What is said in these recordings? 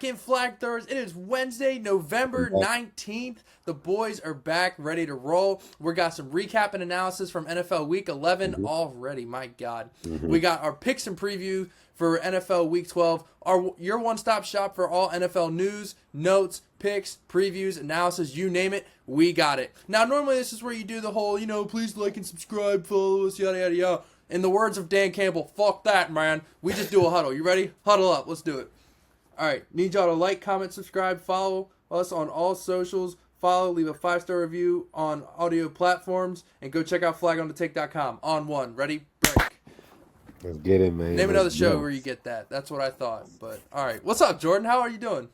second Flag Throws. It is Wednesday, November 19th. The boys are back, ready to roll. We got some recap and analysis from NFL Week 11 already. My God. We got our picks and preview for NFL Week 12. Your one-stop shop for all NFL news, notes, picks, previews, analysis, you name it, we got it. Now, normally this is where you do the whole, please like and subscribe, follow us, yada, yada, yada. In the words of Dan Campbell, fuck that, man. We just do a huddle. You ready? Huddle up. Let's do it. All right. Need y'all to like, comment, subscribe, follow us on all socials. Leave a 5-star review on audio platforms, and go check out flagontheTake.com. On one. Ready? Break. Let's get it, man. Name another show where you get that. That's what I thought. But, all right. What's up, Jordan? How are you doing?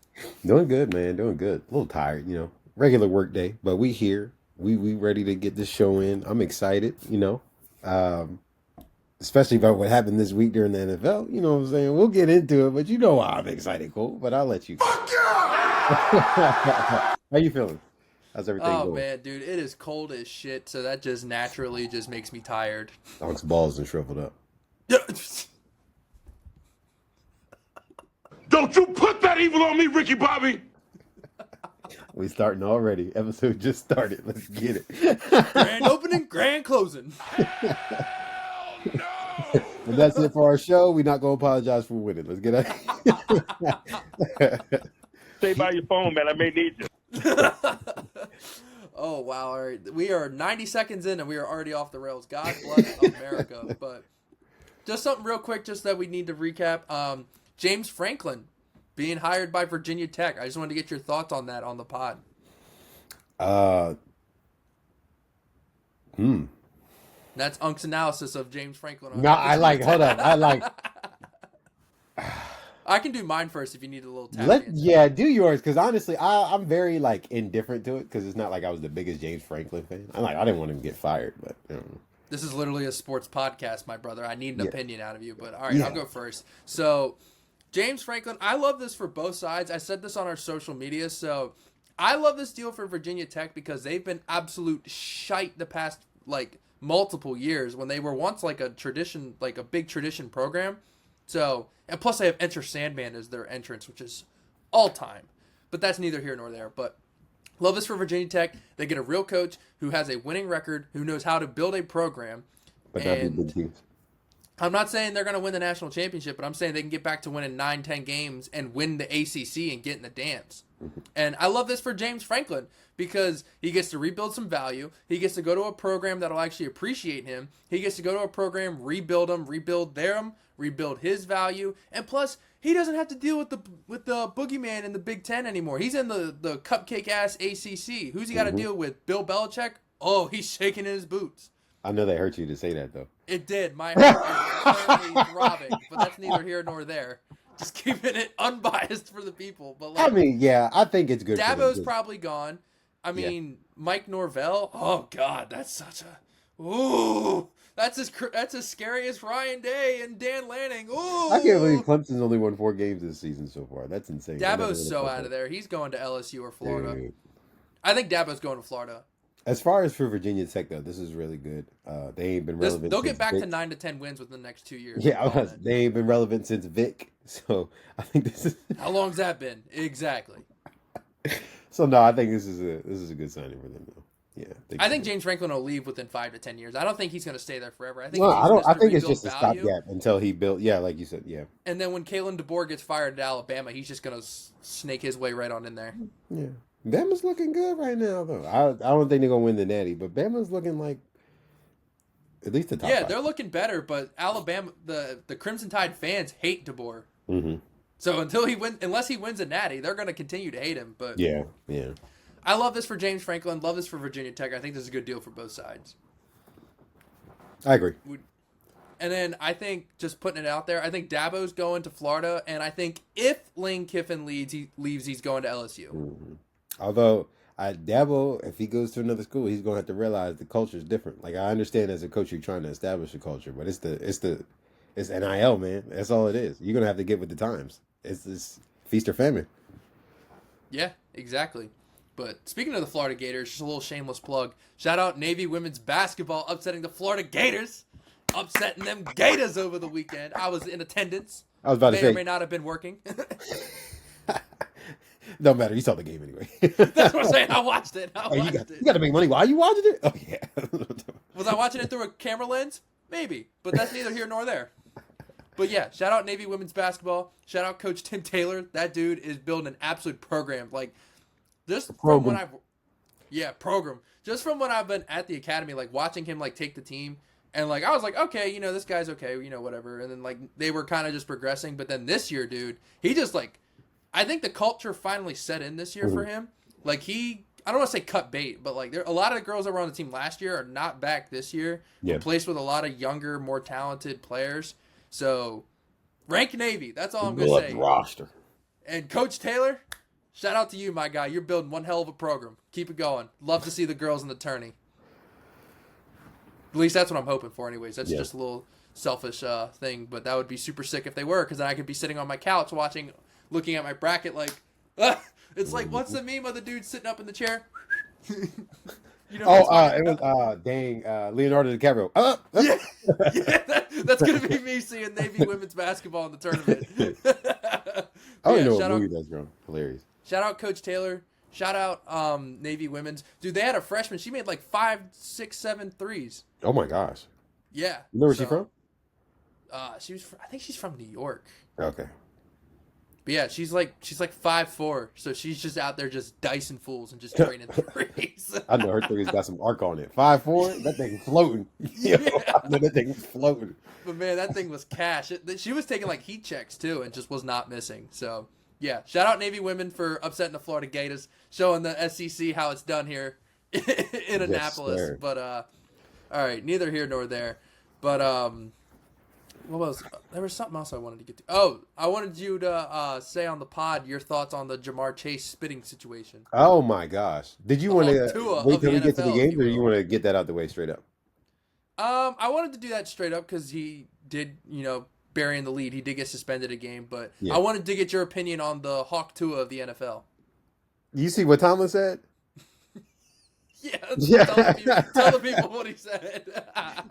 Doing good, man. Doing good. A little tired, Regular work day, but we here. We ready to get this show in. I'm excited, especially about what happened this week during the NFL. You know what I'm saying? We'll get into it, but you know why I'm excited, Cole. But I'll let you. Fuck yeah! How you feeling? How's everything going? Oh, man, dude. It is cold as shit, so that just naturally just makes me tired. Donk's balls and shriveled up. Don't you put that evil on me, Ricky Bobby! We starting already. Episode just started. Let's get it. Grand opening, grand closing. No! And that's it for our show. We're not going to apologize for winning. Let's get it. Stay by your phone, man. I may need you. Oh, wow. All right. We are 90 seconds in, and we are already off the rails. God bless America. But just something real quick, just that we need to recap. James Franklin being hired by Virginia Tech. I just wanted to get your thoughts on that on the pod. That's Unk's analysis of James Franklin. No, hold up. I can do mine first if you need a little tap. Do yours, because honestly, I'm very indifferent to it, because it's not like I was the biggest James Franklin fan. I didn't want him to get fired, but This is literally a sports podcast, my brother. I need an opinion out of you, but all right, I'll go first. So, James Franklin, I love this for both sides. I said this on our social media, so I love this deal for Virginia Tech because they've been absolute shite the past multiple years when they were once a tradition, a big tradition program. So, and plus they have Enter Sandman as their entrance, which is all time. But that's neither here nor there. But love this for Virginia Tech. They get a real coach who has a winning record, who knows how to build a program. But that'd be good teams. I'm not saying they're going to win the national championship, but I'm saying they can get back to winning 9-10 games and win the ACC and get in the dance. And I love this for James Franklin because he gets to rebuild some value. He gets to go to a program that'll actually appreciate him. He gets to go to a program, rebuild his value, and plus he doesn't have to deal with the boogeyman in the Big Ten anymore. He's in the cupcake ass ACC. Who's he got to deal with? Bill Belichick? Oh, he's shaking in his boots. I know that hurt you to say that though. It did. My heart is currently throbbing, but that's neither here nor there. Just keeping it unbiased for the people. But I think it's good. Dabo's probably gone. Mike Norvell. Oh God, that's such a. Ooh, that's as scary as Ryan Day and Dan Lanning. Ooh, I can't believe Clemson's only won 4 games this season so far. That's insane. Dabo's so out of there. He's going to LSU or Florida. Dude. I think Dabo's going to Florida. As far as for Virginia Tech, though, this is really good. They ain't been relevant. They'll get back to 9 to 10 wins within the next 2 years. Yeah, they ain't been relevant since Vic. So I think this is. How long's that been? Exactly. So no, I think this is a good signing for them, though. Yeah, I think James Franklin will leave within 5 to 10 years. I don't think he's going to stay there forever. I think. I think it's just a stopgap until he built. Yeah, like you said. Yeah. And then when Kalen DeBoer gets fired at Alabama, he's just going to snake his way right on in there. Yeah. Bama's looking good right now, though. I don't think they're going to win the Natty, but Bama's looking like at least the top. Yeah, they're looking better, but Alabama, the Crimson Tide fans hate DeBoer. Mm-hmm. So unless he wins a Natty, they're going to continue to hate him. But yeah. I love this for James Franklin. Love this for Virginia Tech. I think this is a good deal for both sides. I agree. And then I think, just putting it out there, I think Dabo's going to Florida, and I think if Lane Kiffin leaves, he's going to LSU. Mm-hmm. Although Dabo, if he goes to another school, he's gonna have to realize the culture is different. I understand as a coach you're trying to establish a culture, but it's NIL, man. That's all it is. You're gonna have to get with the times. It's this feast or famine. Yeah, exactly. But speaking of the Florida Gators, just a little shameless plug. Shout out Navy women's basketball upsetting the Florida Gators, upsetting them Gators over the weekend. I was in attendance. I was about to say, may not have been working. Don't matter. You saw the game anyway. That's what I'm saying. I watched it. You got to make money while you watching it. Oh yeah. Was I watching it through a camera lens? Maybe, but that's neither here nor there. But yeah, shout out Navy women's basketball. Shout out Coach Tim Taylor. That dude is building an absolute program. Like just from when program. Just from when I've been at the academy, like watching him like take the team, and like I was like, okay, this guy's okay, whatever. And then like they were kind of just progressing. But then this year, dude, he just like, I think the culture finally set in this year for him. Like I don't want to say cut bait, but like a lot of the girls that were on the team last year are not back this year. Yeah. Replaced with a lot of younger, more talented players. So, rank Navy. That's all I'm going to say. Roster. And Coach Taylor, shout out to you, my guy. You're building one hell of a program. Keep it going. Love to see the girls in the tourney. At least that's what I'm hoping for anyways. That's just a little selfish thing, but that would be super sick if they were, because then I could be sitting on my couch looking at my bracket like, it's like, what's the meme of the dude sitting up in the chair? It was Leonardo DiCaprio. That's gonna be me seeing Navy women's basketball in the tournament. I don't know what movie that's from. Hilarious. Shout out Coach Taylor. Shout out Navy women's. Dude, they had a freshman. She made like 5, 6, 7 threes. Oh my gosh. Yeah. You know where she's from? I think she's from New York. Okay. But yeah, she's like 5'4", so she's just out there just dicing fools and just draining threes. I know her three's got some arc on it. 5'4", that thing floating. I know that thing was floating. But man, that thing was cash. She was taking like heat checks too, and just was not missing. So yeah, shout out Navy women for upsetting the Florida Gators, showing the SEC how it's done here in Annapolis. Sir. But all right, neither here nor there. But what was there was something else I wanted to get to. Oh, I wanted you to say on the pod your thoughts on the Jamar Chase spitting situation. Oh my gosh! Did you want to wait till we get to the game, or you want to get that out the way straight up? I wanted to do that straight up because he did, burying the lead. He did get suspended a game, but I wanted to get your opinion on the Hawk Tua of the NFL. You see what Tomlin said? Yeah. Tell the people what he said.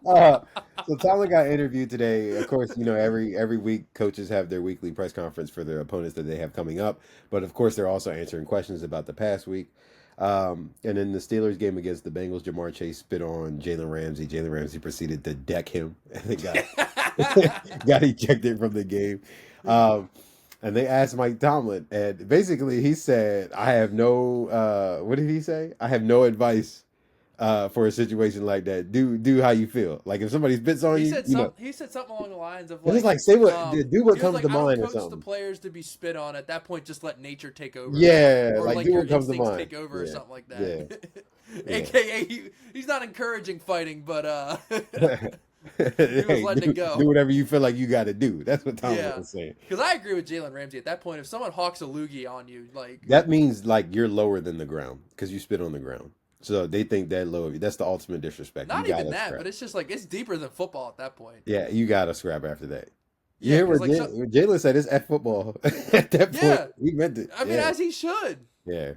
So Tomlin got interviewed today. Of course, every week coaches have their weekly press conference for their opponents that they have coming up. But of course, they're also answering questions about the past week. And in the Steelers game against the Bengals, Jamar Chase spit on Jalen Ramsey. Jalen Ramsey proceeded to deck him, and they got ejected from the game. And they asked Mike Tomlin, and basically he said, I have no, what did he say? I have no advice for a situation like that. Do how you feel. Like if somebody spits on you, he said something along the lines of like, it's like say what, do what comes to mind or something. I don't coach the players to be spit on. At that point, just let nature take over. Yeah, or like do what comes to mind. Take over or something like that. Yeah. AKA, he's not encouraging fighting, but he was letting it go. Do whatever you feel like you got to do. That's what Tomlin was saying. Because I agree with Jalen Ramsey at that point. If someone hawks a loogie on you, like that means like you're lower than the ground because you spit on the ground. So they think that low of you. That's the ultimate disrespect. Not even that, but it's just like it's deeper than football at that point. Yeah, you got to scrap after that. You hear what Jalen said? It's F football. At that point, he meant it. I mean, as he should. Yeah,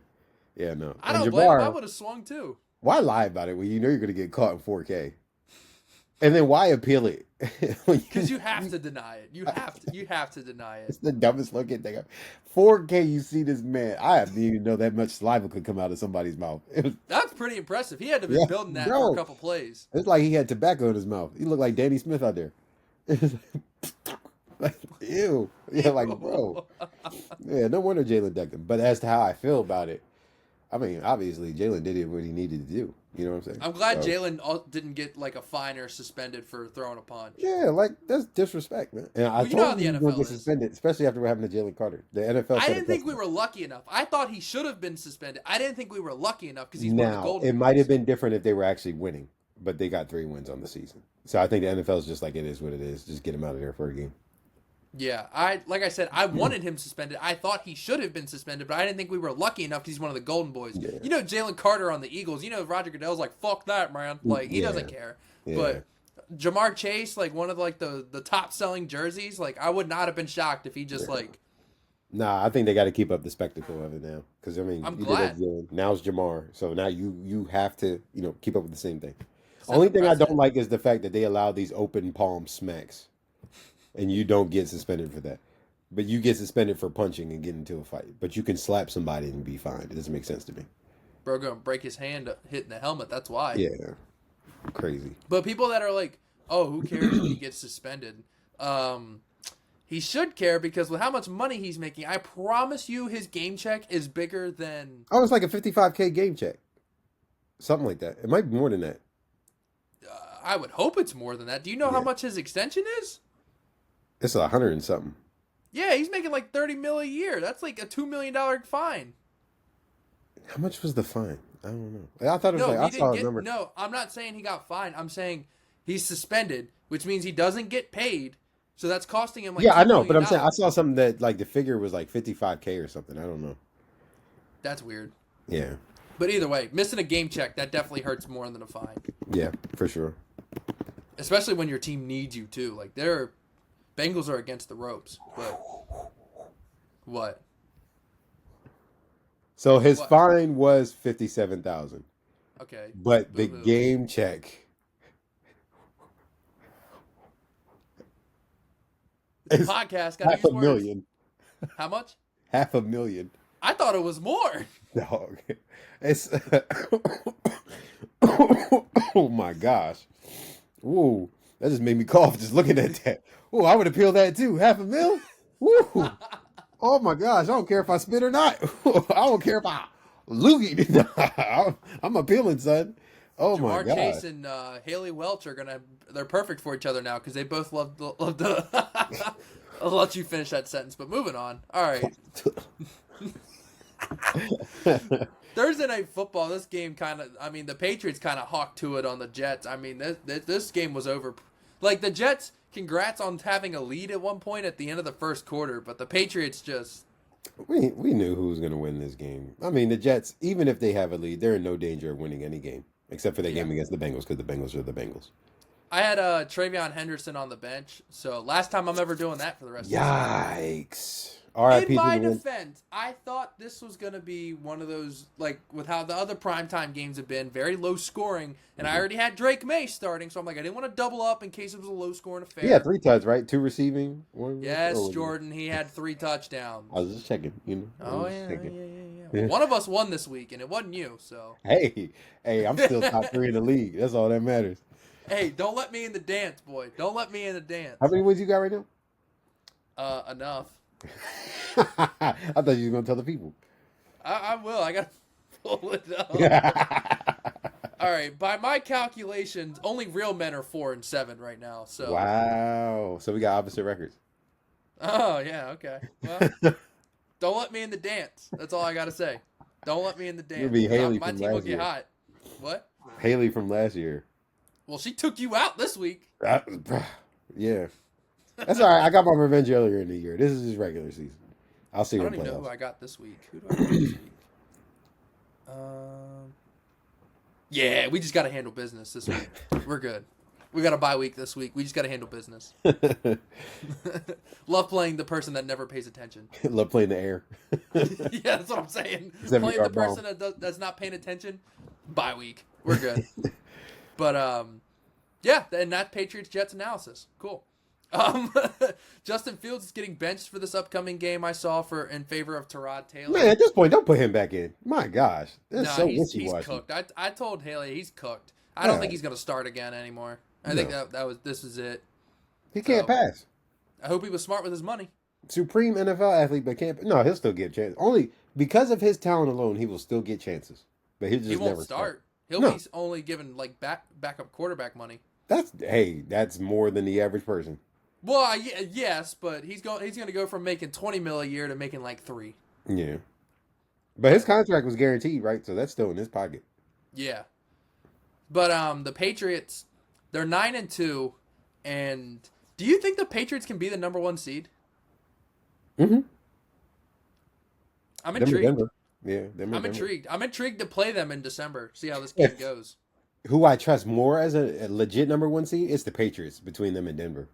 no. I don't blame him. I would have swung too. Why lie about it when you know you're going to get caught in 4K? And then why appeal it? Because you have to deny it. You have to deny it. It's the dumbest looking thing. 4K, you see this man. I didn't even know that much saliva could come out of somebody's mouth. That's pretty impressive. He had to be building that for a couple plays. It's like he had tobacco in his mouth. He looked like Danny Smith out there. Like, ew. Yeah, like, bro. Yeah, no wonder Jalen decked him. But as to how I feel about it, I mean, obviously, Jalen did what he needed to do. You know what I'm saying? I'm glad Jalen didn't get like a fine or suspended for throwing a punch. Yeah, like that's disrespect, man. And I told him he was going to get suspended, especially after what happened to Jalen Carter. The NFL. I didn't think we were lucky enough. I thought he should have been suspended. I didn't think we were lucky enough because he's one of the golden. It might have been different if they were actually winning, but they got 3 wins on the season. So I think the NFL is just like it is what it is. Just get him out of there for a game. Yeah, I wanted him suspended. I thought he should have been suspended, but I didn't think we were lucky enough because he's one of the golden boys. Yeah. You know, Jalen Carter on the Eagles. You know, Roger Goodell's like, fuck that, man. Like, he doesn't care. Yeah. But Jamar Chase, like, one of like the top selling jerseys, like, I would not have been shocked if he just like. Nah, I think they got to keep up the spectacle of it now. Because, I mean, I'm glad. Now it's Jamar. So now you have to, keep up with the same thing. Only thing I don't like is the fact that they allow these open palm smacks. And you don't get suspended for that. but you get suspended for punching and getting into a fight. But you can slap somebody and be fine. It doesn't make sense to me. Bro, gonna break his hand hitting the helmet. That's why. Yeah, crazy. But people that are like, oh, who cares if he gets suspended? He should care because with how much money he's making, I promise you his game check is bigger than... Oh, it's like a $55K game check. Something like that. It might be more than that. I would hope it's more than that. Do you know how much his extension is? It's 100 and something. Yeah, he's making like $30 million a year. That's like a $2 million fine. How much was the fine? I don't know. I thought it was I saw a number. No, I'm not saying he got fined. I'm saying he's suspended, which means he doesn't get paid. So that's costing him like I know, $2 but I'm million. saying I saw something that like the figure was like 55K or something. I don't know. That's weird. Yeah. But either way, missing a game check, that definitely hurts more than a fine. Yeah, for sure. Especially when your team needs you too. Like Bengals are against the ropes. But what? So his fine was $57,000. Okay. But the game check it's a podcast. Gotta use words. $500,000. How much? $500,000. I thought it was more. Dog. It's oh my gosh. Ooh, that just made me cough just looking at that. Ooh, I would appeal that too. $500,000? Woo. Oh my gosh, I don't care if I spit or not. I don't care if I loogie. I'm appealing, son. Oh my god. Chase and Haley Welch they're perfect for each other now because they both love to I'll let you finish that sentence, but moving on. All right. Thursday Night Football, this game the Patriots kind of hawked to it on the Jets. I mean, this game was over. Like, the Jets, congrats on having a lead at one point at the end of the first quarter, but the Patriots just... We knew who was going to win this game. I mean, the Jets, even if they have a lead, they're in no danger of winning any game, except for the game against the Bengals, because the Bengals are the Bengals. I had Travion Henderson on the bench, so last time I'm ever doing that for the rest of the season. Yikes. R.I.P. In my defense, I thought this was going to be one of those, like, with how the other primetime games have been, very low scoring, and I already had Drake May starting, so I'm like, I didn't want to double up in case it was a low scoring affair. Yeah, 3 touchdowns, right? 2 receiving. 1 Yes, Jordan, he had 3 touchdowns. I was just checking, Oh, yeah. Well, one of us won this week, and it wasn't you, so. Hey, I'm still top 3 in the league. That's all that matters. Hey, don't let me in the dance, boy. Don't let me in the dance. How many wins you got right now? Enough. I thought you were going to tell the people. I will. I got to pull it up. All right. By my calculations, only real men are 4-7 right now. So. Wow. So we got opposite records. Oh, yeah. Okay. Well, don't let me in the dance. That's all I got to say. Don't let me in the dance. You'll be Haley my from team will last get year. hot. What? Haley from last year. Well, she took you out this week. Yeah. That's all right. I got my revenge earlier in the year. This is just regular season. I'll see I her don't in even know playoffs. who I got this week. Who do I got this week? Yeah, we just got to handle business this week. We're good. We got a bye week this week. We just got to handle business. Love playing the person that never pays attention. Love playing the air. Yeah, that's what I'm saying. Playing the person that's not paying attention. Bye week. We're good. But yeah, and that's Patriots Jets analysis. Cool. Justin Fields is getting benched for this upcoming game. I saw in favor of Tyrod Taylor. Man, at this point, don't put him back in. My gosh, that's so he's wishy-washy. cooked. I told Haley he's cooked. I don't think he's going to start again anymore. I think this is it. He can't pass. I hope he was smart with his money. Supreme NFL athlete, but can't. No, he'll still get a chance. Only because of his talent alone, he will still get chances. But he won't never start. He'll be only given like backup quarterback money. That's more than the average person. Well, yes, but he's going to go from making $20 million a year to making like $3 million. Yeah, but his contract was guaranteed, right? So that's still in his pocket. Yeah, but the Patriots, they're 9-2, and do you think the Patriots can be the number 1 seed? Mm-hmm. I'm intrigued. I'm intrigued. I'm intrigued to play them in December. See how this game goes. Who I trust more as a legit number 1 seed? It's the Patriots between them and Denver.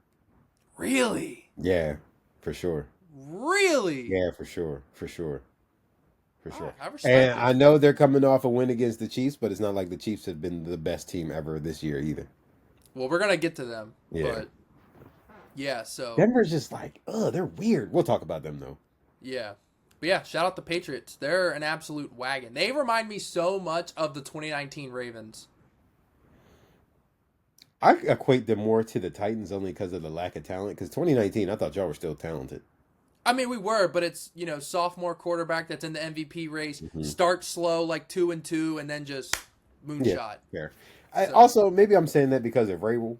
Really? Yeah, for sure. Really? Yeah, for sure. I respect it. I know they're coming off a win against the Chiefs, but it's not like the Chiefs have been the best team ever this year either. Well, we're gonna get to them. Yeah. Yeah, so Denver's just like, they're weird. We'll talk about them though. yeah. But yeah, shout out the Patriots. They're an absolute wagon. They remind me so much of the 2019 Ravens. I equate them more to the Titans only because of the lack of talent. Because 2019, I thought y'all were still talented. I mean, we were, but it's, sophomore quarterback that's in the MVP race. Mm-hmm. Start slow, like 2-2, and then just moonshot. Fair. So- Also, maybe I'm saying that because of Vrabel,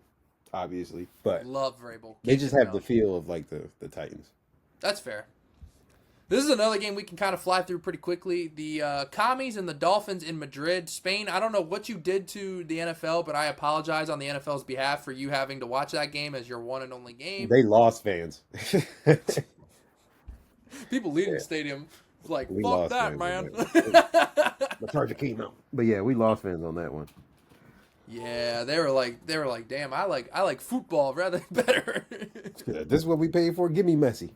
obviously. But Love Vrabel. they just have the feel of like the Titans. That's fair. This is another game we can kind of fly through pretty quickly. The Commies and the Dolphins in Madrid, Spain. I don't know what you did to the NFL, but I apologize on the NFL's behalf for you having to watch that game as your one and only game. They lost fans. People leaving the stadium like, We fuck lost that, fans man. The Charger came out. But yeah, we lost fans on that one. Yeah, they were like, damn, I like football rather better. This is what we paid for. Give me Messi.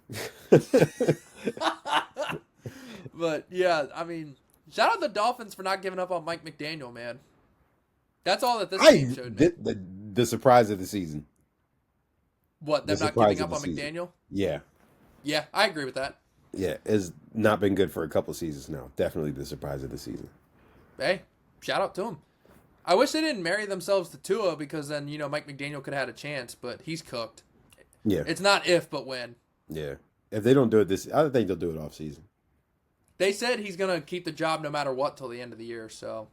But yeah, I mean, shout out the Dolphins for not giving up on Mike McDaniel, man. That's all that this game showed me. The surprise of the season. What, them the not surprise giving of up the on season. McDaniel? Yeah. Yeah, I agree with that. Yeah, it's not been good for a couple seasons now. Definitely the surprise of the season. Hey, shout out to him. I wish they didn't marry themselves to Tua because then, Mike McDaniel could have had a chance, but he's cooked. Yeah. It's not if, but when. Yeah. If they don't do it I think they'll do it off season. They said he's going to keep the job no matter what till the end of the year, so.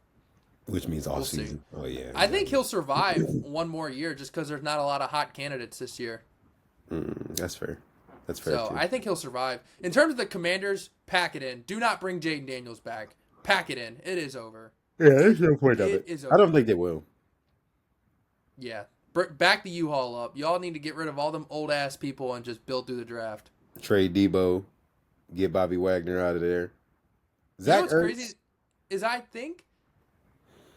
Which means off We'll see. season. Oh, yeah. I think he'll survive one more year just because there's not a lot of hot candidates this year. That's fair. That's fair. So too. I think he'll survive. In terms of the Commanders, pack it in. Do not bring Jaden Daniels back. Pack it in. It is over. Yeah, there's no point of It it. is I don't over. think they will. Yeah. Back the U-Haul up. Y'all need to get rid of all them old-ass people and just build through the draft. Trade Debo. Get Bobby Wagner out of there. You know Zach what's Ertz. crazy is I think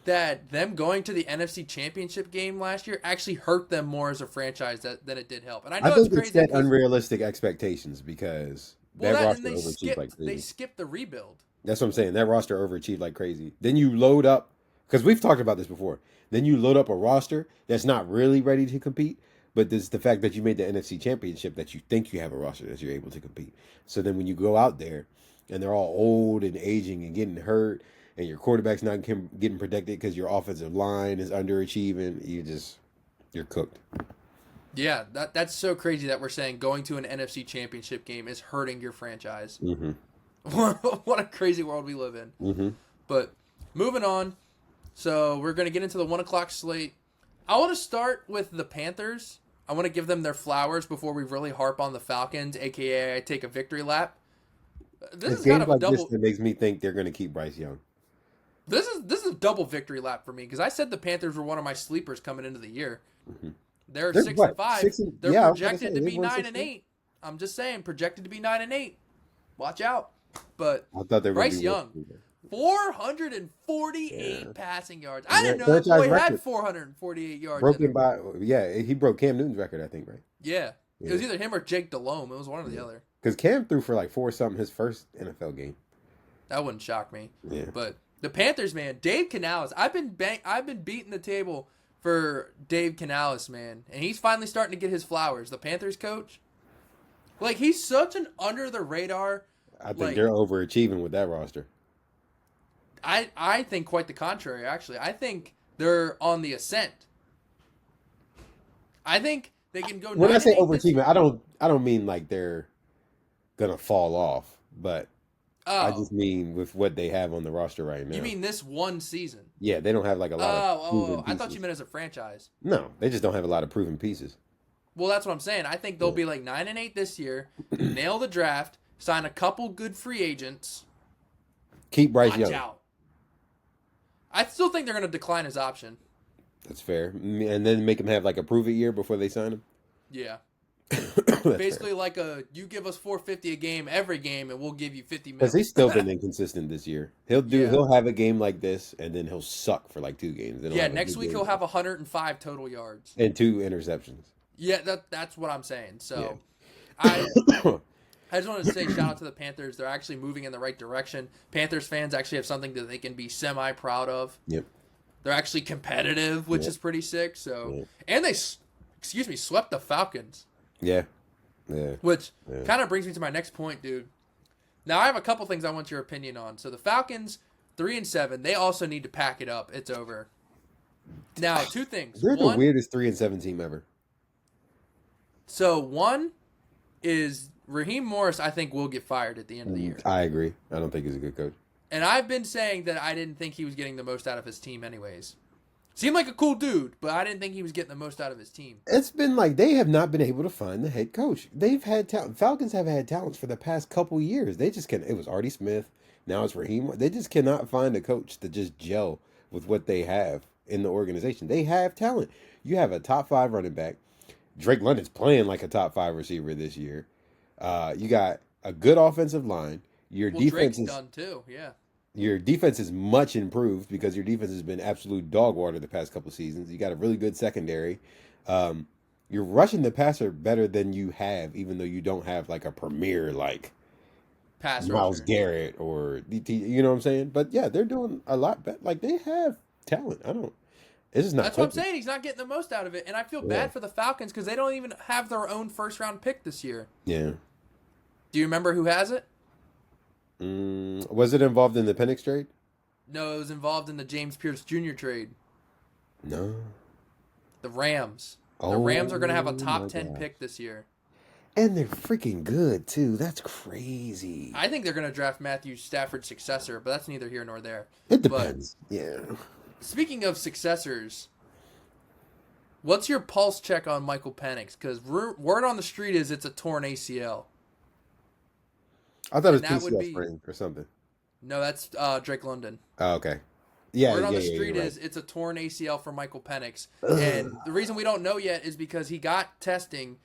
that them going to the NFC Championship game last year actually hurt them more as a franchise than it did help. And I know I think it's they crazy. set because- unrealistic expectations because well, that and roster they overachieved like crazy. They skipped the rebuild. That's what I'm saying. That roster overachieved like crazy. Then you load up, because we've talked about this before. Then you load up a roster that's not really ready to compete, but this is the fact that you made the NFC Championship that you think you have a roster that you're able to compete. So then when you go out there and they're all old and aging and getting hurt, and your quarterback's not getting protected because your offensive line is underachieving, you're cooked. Yeah, that's so crazy that we're saying going to an NFC Championship game is hurting your franchise. Mm-hmm. What a crazy world we live in. Mm-hmm. But moving on, so we're going to get into the 1 o'clock slate. I want to start with the Panthers. I want to give them their flowers before we really harp on the Falcons, a.k.a. I take a victory lap. This is kind of a double. This that makes me think they're going to keep Bryce Young. This is a double victory lap for me because I said the Panthers were one of my sleepers coming into the year. Mm-hmm. They're They're 6-5. They're I was gonna projected say, to they be won 9-8. I'm just saying, projected to be 9-8. Watch out. But I thought they were Bryce Young, 448 passing yards. I didn't know that Franchise boy had record. 448 yards. in Broken him. by, he broke Cam Newton's record, I think, right? Yeah. It was either him or Jake Delhomme. It was one or the other. Because Cam threw for like 4-something his first NFL game. That wouldn't shock me. Yeah. But the Panthers, man, Dave Canales. I've been beating the table for Dave Canales, man, and he's finally starting to get his flowers. The Panthers coach, like he's such an under the radar. I think they're overachieving with that roster. I think quite the contrary. Actually, I think they're on the ascent. I think they can go. When I say 9-8 this- overachieving, I don't mean like they're gonna fall off, but I Oh, just mean with what they have on the roster right now. you mean this one season? Yeah, they don't have like a lot of proven I thought pieces. you meant as a franchise. No, they just don't have a lot of proven pieces. Well, that's what I'm saying. I think they'll be like 9-8 this year, nail the draft, sign a couple good free agents. Keep Bryce Watch Young. out. I still think they're going to decline his option. That's fair. And then make him have like a prove it year before they sign him. Yeah. That's Basically like you give us $450 a game every game and we'll give you $50 million. because he's still been inconsistent this year. He'll Yeah. have a game like this and then he'll suck for like 2 games. Then he'll Yeah, have a next good week game. he'll have 105 total yards. and 2 interceptions. Yeah, that's what I'm saying. So Yeah. I just wanted to say shout out to the Panthers. They're actually moving in the right direction. Panthers fans actually have something that they can be semi-proud of. Yep. They're actually competitive, which Yep. is pretty sick. So, Yep. and they, swept the Falcons. Yeah. Yeah. Which kind of brings me to my next point, dude. Now, I have a couple things I want your opinion on. So, the Falcons, 3-7, they also need to pack it up. It's over. Now, two things. They're the One, weirdest 3-7 team ever. so one is Raheem Morris, I think, will get fired at the end of the year. I agree. I don't think he's a good coach. And I've been saying that I didn't think he was getting the most out of his team anyways. Seemed like a cool dude, but I didn't think he was getting the most out of his team. It's been like they have not been able to find the head coach. They've had talent. Falcons have had talents for the past couple years. They just can't. It was Artie Smith. Now it's Raheem. They just cannot find a coach to just gel with what they have in the organization. They have talent. You have a top 5 running back. Drake London's playing like a top 5 receiver this year. You got a good offensive line. Your defense is done too. Yeah. Your defense is much improved because your defense has been absolute dog water the past couple of seasons. You got a really good secondary. You're rushing the passer better than you have, even though you don't have like a premier like pass Myles rusher. Garrett or DT. You know what I'm saying? But yeah, they're doing a lot better. Like they have talent. It's just not. That's what I'm saying. He's not getting the most out of it, and I feel bad for the Falcons because they don't even have their own first-round pick this year. Yeah. Do you remember who has it? Was it involved in the Penix trade? No, it was involved in the James Pierce Jr. trade. No. The Rams. The Rams are going to have a top 10 pick this year. And they're freaking good, too. That's crazy. I think they're going to draft Matthew Stafford's successor, but that's neither here nor there. It depends. Yeah. Speaking of successors, what's your pulse check on Michael Penix? Because word on the street is it's a torn ACL. I thought it was PCL sprain or something. No, that's Drake London. Oh, okay. Yeah, word on the street is it's a torn ACL for Michael Penix. And the reason we don't know yet is because he got testing,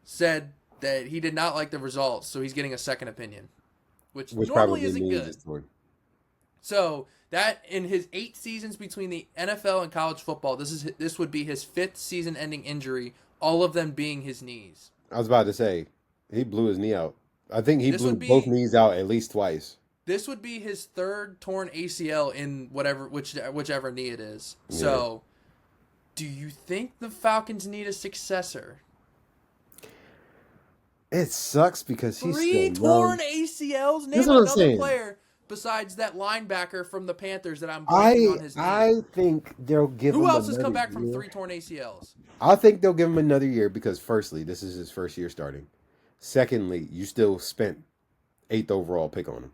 said that he did not like the results, so he's getting a second opinion, which normally isn't good. So that in his 8 seasons between the NFL and college football, this would be his 5th season-ending injury, all of them being his knees. I was about to say, he blew his knee out. I think he blew both knees out at least twice. This would be his 3rd torn ACL in whichever knee it is. Yeah. So, do you think the Falcons need a successor? It sucks because he's 3 torn ACLs. Name another player besides that linebacker from the Panthers that I'm blanking on his name. I think they'll give him. Who else has come back from 3 torn ACLs? I think they'll give him another year because, firstly, this is his first year starting. Secondly, you still spent 8th overall pick on him.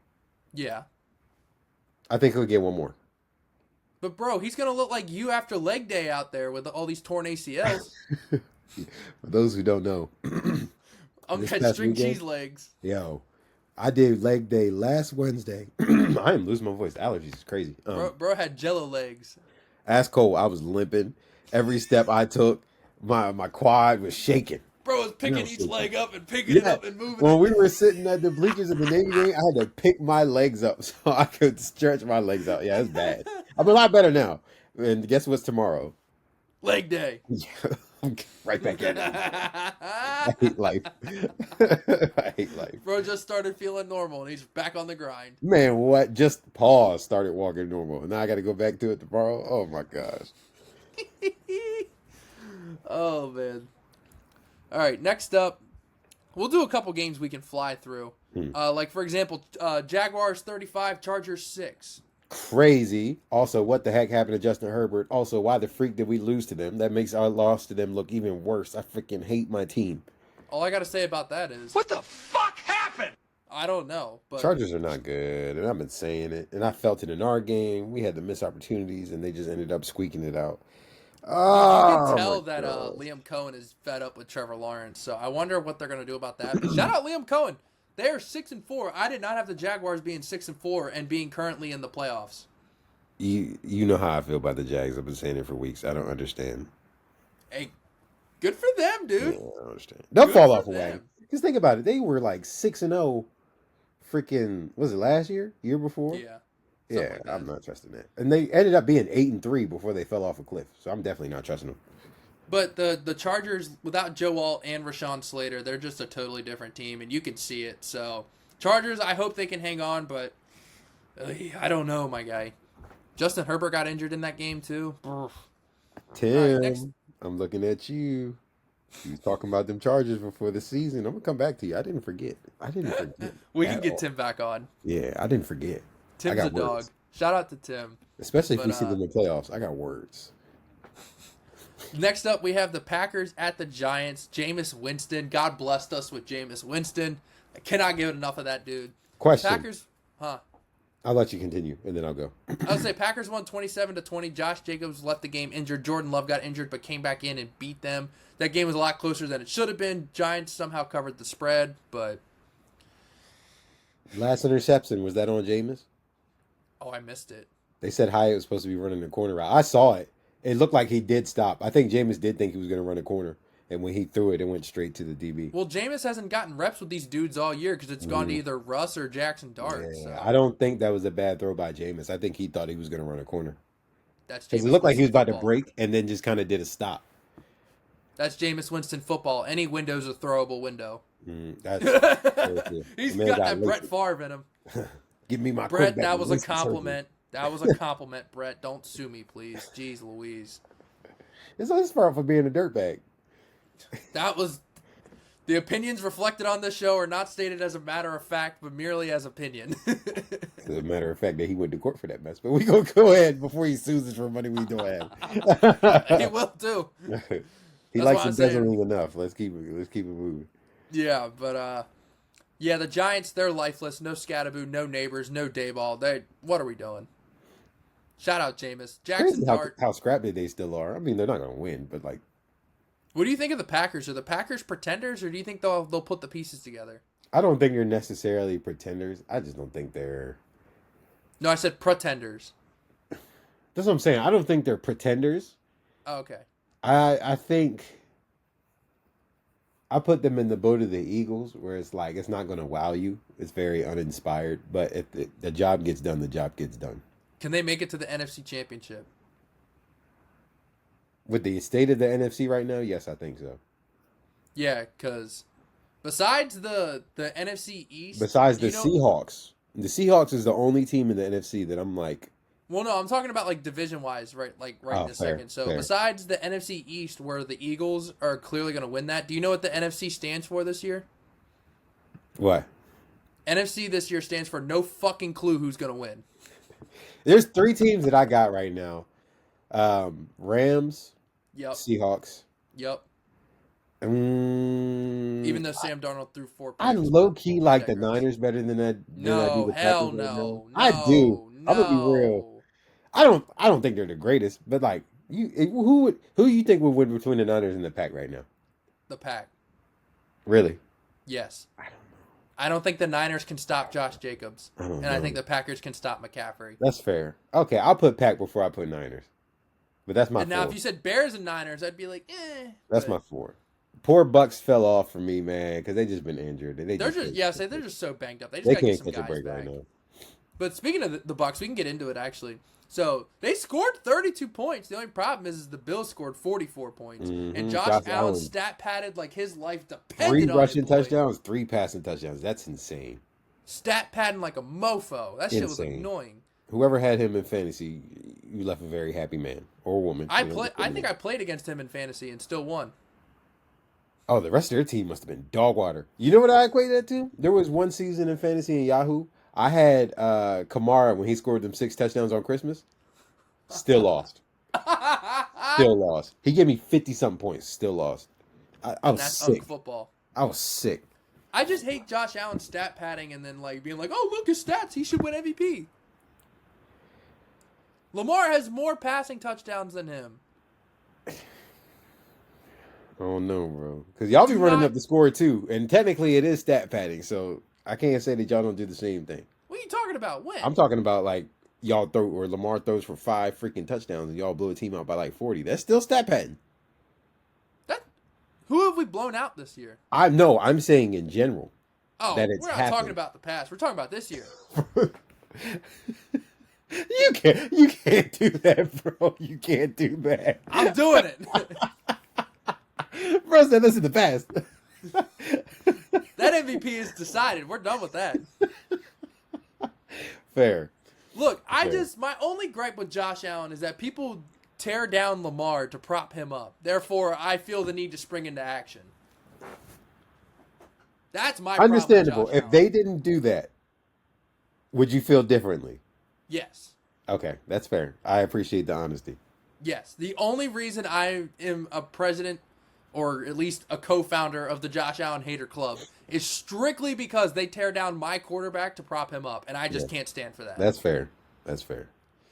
Yeah. I think he'll get one more. But, bro, he's going to look like you after leg day out there with all these torn ACLs. For those who don't know. I'm got string cheese legs. Yo, I did leg day last Wednesday. I am losing my voice. Allergies is crazy. Bro had jello legs. Ass cold. I was limping. Every step I took, my quad was shaking. Bro was picking each leg up and picking it up and moving When we were sitting at the bleachers in the Navy game, I had to pick my legs up so I could stretch my legs out. Yeah, it's bad. I'm a lot better now. And guess what's tomorrow? Leg day. Yeah, I'm right back at it. I hate life. I hate life. Bro just started feeling normal and he's back on the grind. Man, what? Just pause. Started walking normal. Now I got to go back to it tomorrow. Oh my gosh. Oh man. All right, next up, we'll do a couple games we can fly through. Like, for example, Jaguars 35, Chargers 6. Crazy. Also, what the heck happened to Justin Herbert? Also, why the freak did we lose to them? That makes our loss to them look even worse. I freaking hate my team. All I got to say about that is... What the fuck happened? I don't know. But Chargers are not good, and I've been saying it. And I felt it in our game. We had the missed opportunities, and they just ended up squeaking it out. You can tell that Liam Cohen is fed up with Trevor Lawrence, so I wonder what they're going to do about that. But shout out Liam Cohen. They are 6-4. I did not have the Jaguars being 6-4 and being currently in the playoffs. You know how I feel about the Jags. I've been saying it for weeks. I don't understand. Hey, good for them, dude. Yeah, I don't understand. They'll fall off a wagon. Because think about it. They were like 6-0 freaking, was it last year? Year before? Yeah. Yeah, like I'm not trusting that. And they ended up being 8-3 before they fell off a cliff. So I'm definitely not trusting them. But the Chargers, without Joe Alt and Rashawn Slater, they're just a totally different team, and you can see it. So, Chargers, I hope they can hang on, but I don't know, my guy. Justin Herbert got injured in that game, too. Tim, I'm looking at you. He was talking about them Chargers before the season. I'm gonna come back to you. I didn't forget. We can at get all. Tim back on. Yeah, I didn't forget. I Tim's got a dog. words. Shout out to Tim. Especially if But, we see them in the playoffs. I got words. Next up, we have the Packers at the Giants. Jameis Winston. God blessed us with Jameis Winston. I cannot give enough of that dude. Question. Packers, I'll let you continue, and then I'll go. I would say Packers won 27-20. Josh Jacobs left the game injured. Jordan Love got injured, but came back in and beat them. That game was a lot closer than it should have been. Giants somehow covered the spread, but Last interception, was that on Jameis? I missed it. They said Hyatt was supposed to be running the corner route. I saw it. It looked like he did stop. I think Jameis did think he was going to run a corner. And when he threw it, it went straight to the DB. Well, Jameis hasn't gotten reps with these dudes all year because it's gone to either Russ or Jackson Dart. Yeah, So. I don't think that was a bad throw by Jameis. I think he thought he was going to run a corner. That's Because Jameis it looked like he was about to football. break and then just kind of did a stop. That's Jameis Winston football. Any window's a throwable window. That's He's got that Brett Favre in him. Give me my Brett, quarterback that was a Winston compliment. That was a compliment, Brett. Don't sue me, please. Jeez Louise. It's his fault for being a dirtbag. That was... The opinions reflected on this show are not stated as a matter of fact, but merely as opinion. As a matter of fact, that he went to court for that mess. But we gonna go ahead before he sues us for money we don't have. He will too. He That's likes what I'm embezzling enough. Let's keep it moving. Yeah, but yeah, the Giants, they're lifeless. No Scattaboo, no Neighbors, no Dayball. What are we doing? Shout out Jameis. Jackson Crazy Dart. how scrappy they still are. I mean, they're not gonna win, but like, What do you think of the Packers? Are the Packers pretenders, or do you think they'll put the pieces together? I don't think they're necessarily pretenders. I just don't think they're. No, I said pretenders. That's what I'm saying. I don't think they're pretenders. Oh, okay. I think I put them in the boat of the Eagles, where it's like it's not going to wow you. It's very uninspired, but if the job gets done, the job gets done. Can they make it to the NFC Championship? With the state of the NFC right now, yes, I think so. Yeah, because besides the NFC East, Besides the Seahawks, the Seahawks is the only team in the NFC that I'm like. Well, no, I'm talking about like division wise, right? Like in a second. So fair. besides the NFC East, where the Eagles are clearly going to win that, do you know what the NFC stands for this year? What? NFC this year stands for no fucking clue who's going to win. There's 3 teams that I got right now: Rams, Yep. Seahawks. Yep. Even Even though Sam Darnold threw 4 picks. I low key like the Niners better than that. Than I do No, the hell Packers right no. now. I do. No. I'm gonna be real. I don't think they're the greatest, but like who you think would win between the Niners and the Pack right now? The Pack. Really? Yes. I don't think the Niners can stop Josh Jacobs. I think the Packers can stop McCaffrey. That's fair. Okay, I'll put Pack before I put Niners. But that's my And now 4. if you said Bears and Niners, I'd be like, eh. That's but my 4. Poor Bucks fell off for me, man, because they just been injured. And they're just so banged up. They just they got to get can't some catch a guys break back. right now. But speaking of the Bucks, we can get into it actually. So they scored 32 points. The only problem is the Bills scored 44 points, and Josh Allen stat padded like his life depended 3 on rushing it. Boy. touchdowns, 3 passing touchdowns. That's insane. Stat padding like a mofo. That shit was Insane. annoying. Whoever had him in fantasy, you left a very happy man or woman. I think I played against him in fantasy and still won. Oh, the rest of their team must have been dog water. You know what I equate that to? There was one season in fantasy in Yahoo. I had Kamara when he scored them 6 touchdowns on Christmas. Still lost. Still lost. He gave me 50-something points. Still lost. I was sick. Football. I was sick. I just hate Josh Allen stat padding and then like being like, oh look his stats, he should win MVP. Lamar has more passing touchdowns than him. I don't know, bro. Because y'all be running up the score too, and technically it is stat padding, so I can't say that y'all don't do the same thing. What are you talking about? When? I'm talking about like y'all throw or Lamar throws for 5 freaking touchdowns and y'all blow a team out by like 40. That's still stat padding. Who have we blown out this year? I'm saying in general. Oh, that we're it's not happened. talking about the past. We're talking about this year. You can't do that, bro. You can't do that. I'm doing it. Bro said this in the past. That MVP is decided. We're done with that. Fair. Look, Fair. my only gripe with Josh Allen is that people tear down Lamar to prop him up. Therefore, I feel the need to spring into action. That's my problem with Understandable. Josh If Allen. they didn't do that, would you feel differently? Yes. Okay, that's fair. I appreciate the honesty. Yes. The only reason I am a president or at least a co-founder of the Josh Allen Hater Club is strictly because they tear down my quarterback to prop him up, and I just can't stand for that. That's fair. That's fair.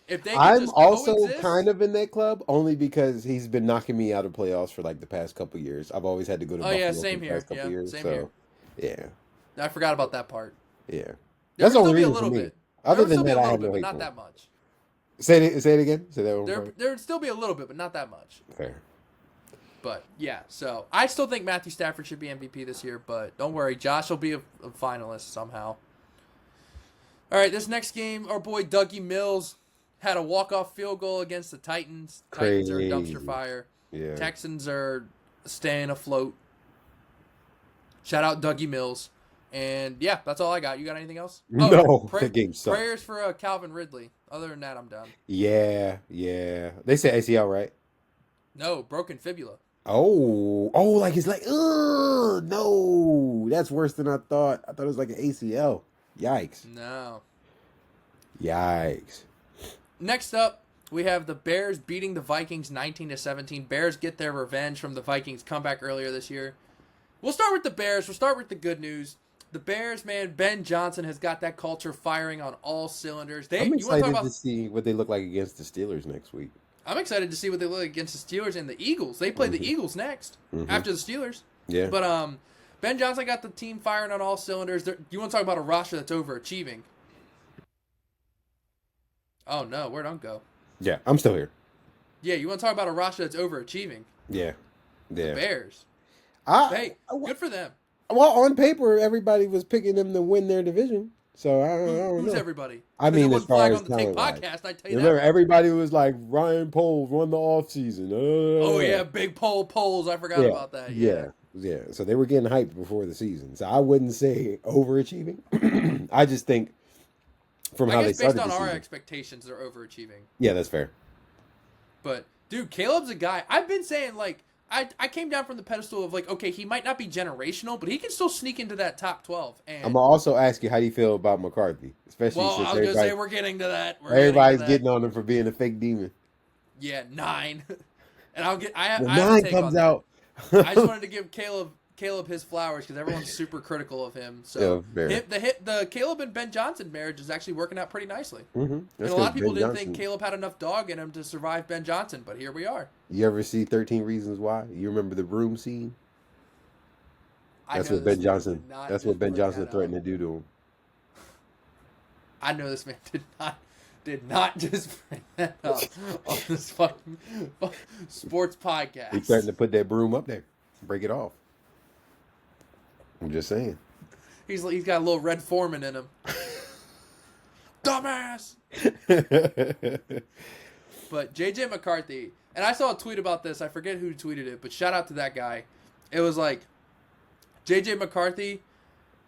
If they could I'm just also coexist, kind of in that club only because he's been knocking me out of playoffs for like the past couple years. I've always had to go to Buffalo yeah, for same the here. past couple Yeah, years. same so, here. yeah, I forgot about that part. yeah. There That's the would only still be a reason for little me. bit. Other There than would that, still be I a have little no bit, hate but not for that him. much. Say it again. Say that one more time. There would still be a little bit, but not that much. Fair. But yeah, so I still think Matthew Stafford should be MVP this year, but don't worry, Josh will be a finalist somehow. All right, this next game, our boy Dougie Mills had a walk-off field goal against the Titans. Titans are a Crazy. dumpster fire. Yeah. Texans are staying afloat. Shout out Dougie Mills. And yeah, that's all I got. You got anything else? No, the game sucks. Prayers for Calvin Ridley. Other than that, I'm done. Yeah. They say ACL, right? No, broken fibula. Oh, like it's like, no, that's worse than I thought. I thought it was like an ACL. Yikes. No. Yikes. Next up, we have the Bears beating the Vikings 19-17. Bears get their revenge from the Vikings comeback earlier this year. We'll start with the Bears. We'll start with the good news. The Bears, man, Ben Johnson has got that culture firing on all cylinders. I'm excited to see what they look like against the Steelers next week. I'm excited to see what they look like against the Steelers and the Eagles. They play the Eagles next after the Steelers. Yeah. But Ben Johnson got the team firing on all cylinders. You want to talk about a roster that's overachieving? Oh, no. Where'd Unc go? Yeah, I'm still here. Yeah, you want to talk about a roster that's overachieving? Yeah. The Bears. Hey, good for them. Well, on paper, everybody was picking them to win their division. So I don't know. Who's everybody? I mean, it as wasn't far Flag as on the Take talent-wise. podcast, I tell you Remember, that. everybody was like, Ryan Poles won the offseason. Oh, yeah, big polls. I forgot about that. Yeah. So they were getting hyped before the season. So I wouldn't say overachieving. I just think from how they started based on the our season. expectations, they're overachieving. Yeah, that's fair. But, dude, Caleb's a guy. I've been saying, like, I came down from the pedestal of, like, okay, he might not be generational, but he can still sneak into that top 12. And, I'm going to also ask you, how do you feel about McCarthy? Especially well, since I was going to say we're getting to that. everybody's getting on him for being a fake demon. Yeah, 9. And I have a 9 take comes on out. that. I just wanted to give Caleb his flowers because everyone's super critical of him. So the Caleb and Ben Johnson marriage is actually working out pretty nicely. And a lot of people didn't think Caleb had enough dog in him to survive Ben Johnson, but here we are. You ever see 13 Reasons Why? You remember the broom scene? That's what Ben Johnson. That's what Ben Johnson threatened to do to him. I know this man did not just bring that up on this fucking sports podcast. He threatened to put that broom up there, break it off. I'm just saying. He's got a little Red Foreman in him. Dumbass. But JJ McCarthy, and I saw a tweet about this. I forget who tweeted it, but shout out to that guy. It was like JJ McCarthy,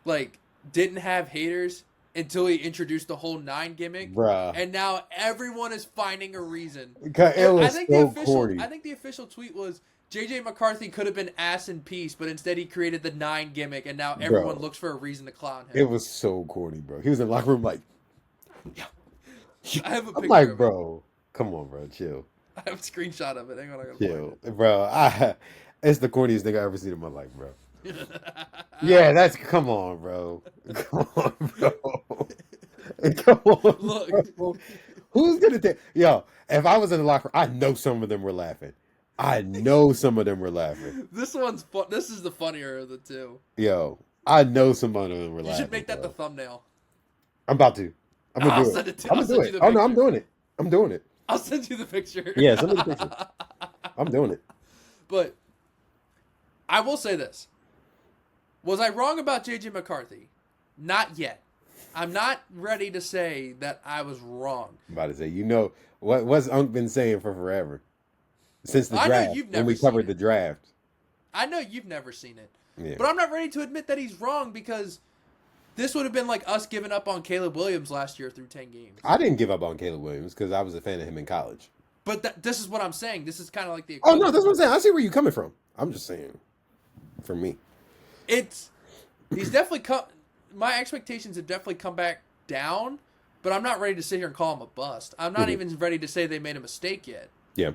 like, didn't have haters until he introduced the whole 9 gimmick. Bruh. And now everyone is finding a reason. It was corny. I think the official tweet was JJ McCarthy could have been ass in peace, but instead he created the 9 gimmick, and now everyone looks for a reason to clown him. It was so corny, bro. He was in the locker room like, I have a picture I'm like, of bro, come on, bro, chill. I have a screenshot of it. Hang on, I gotta Chill. find Bro, it's the corniest thing I've ever seen in my life, bro. Yeah, come on, bro. Come on, bro. Come on, Look. bro. Who's gonna take? Yo, if I was in the locker room, I know some of them were laughing. This one's fun. This is the funnier of the two. Yo, I know some of them were laughing. You should make that bro. the thumbnail. I'm about to. I'm gonna I'll do send it. it to- I'm I'll gonna do send you it. the Oh no, I'm picture. doing it. I'm doing it. I'll send you the picture. Yeah, send me the picture. I'm doing it. But I will say this. Was I wrong about JJ McCarthy? Not yet. I'm not ready to say that I was wrong. I'm about to say, what's Unc been saying for forever? Since the I know draft, you've when never we seen covered it. the draft. I know you've never seen it. Yeah. But I'm not ready to admit that he's wrong because this would have been like us giving up on Caleb Williams last year through 10 games. I didn't give up on Caleb Williams because I was a fan of him in college. But this is what I'm saying. This is kind of like the. Oh no, that's what I'm saying. I see where you're coming from. I'm just saying, for me, he's definitely come. My expectations have definitely come back down, but I'm not ready to sit here and call him a bust. I'm not even ready to say they made a mistake yet. Yeah.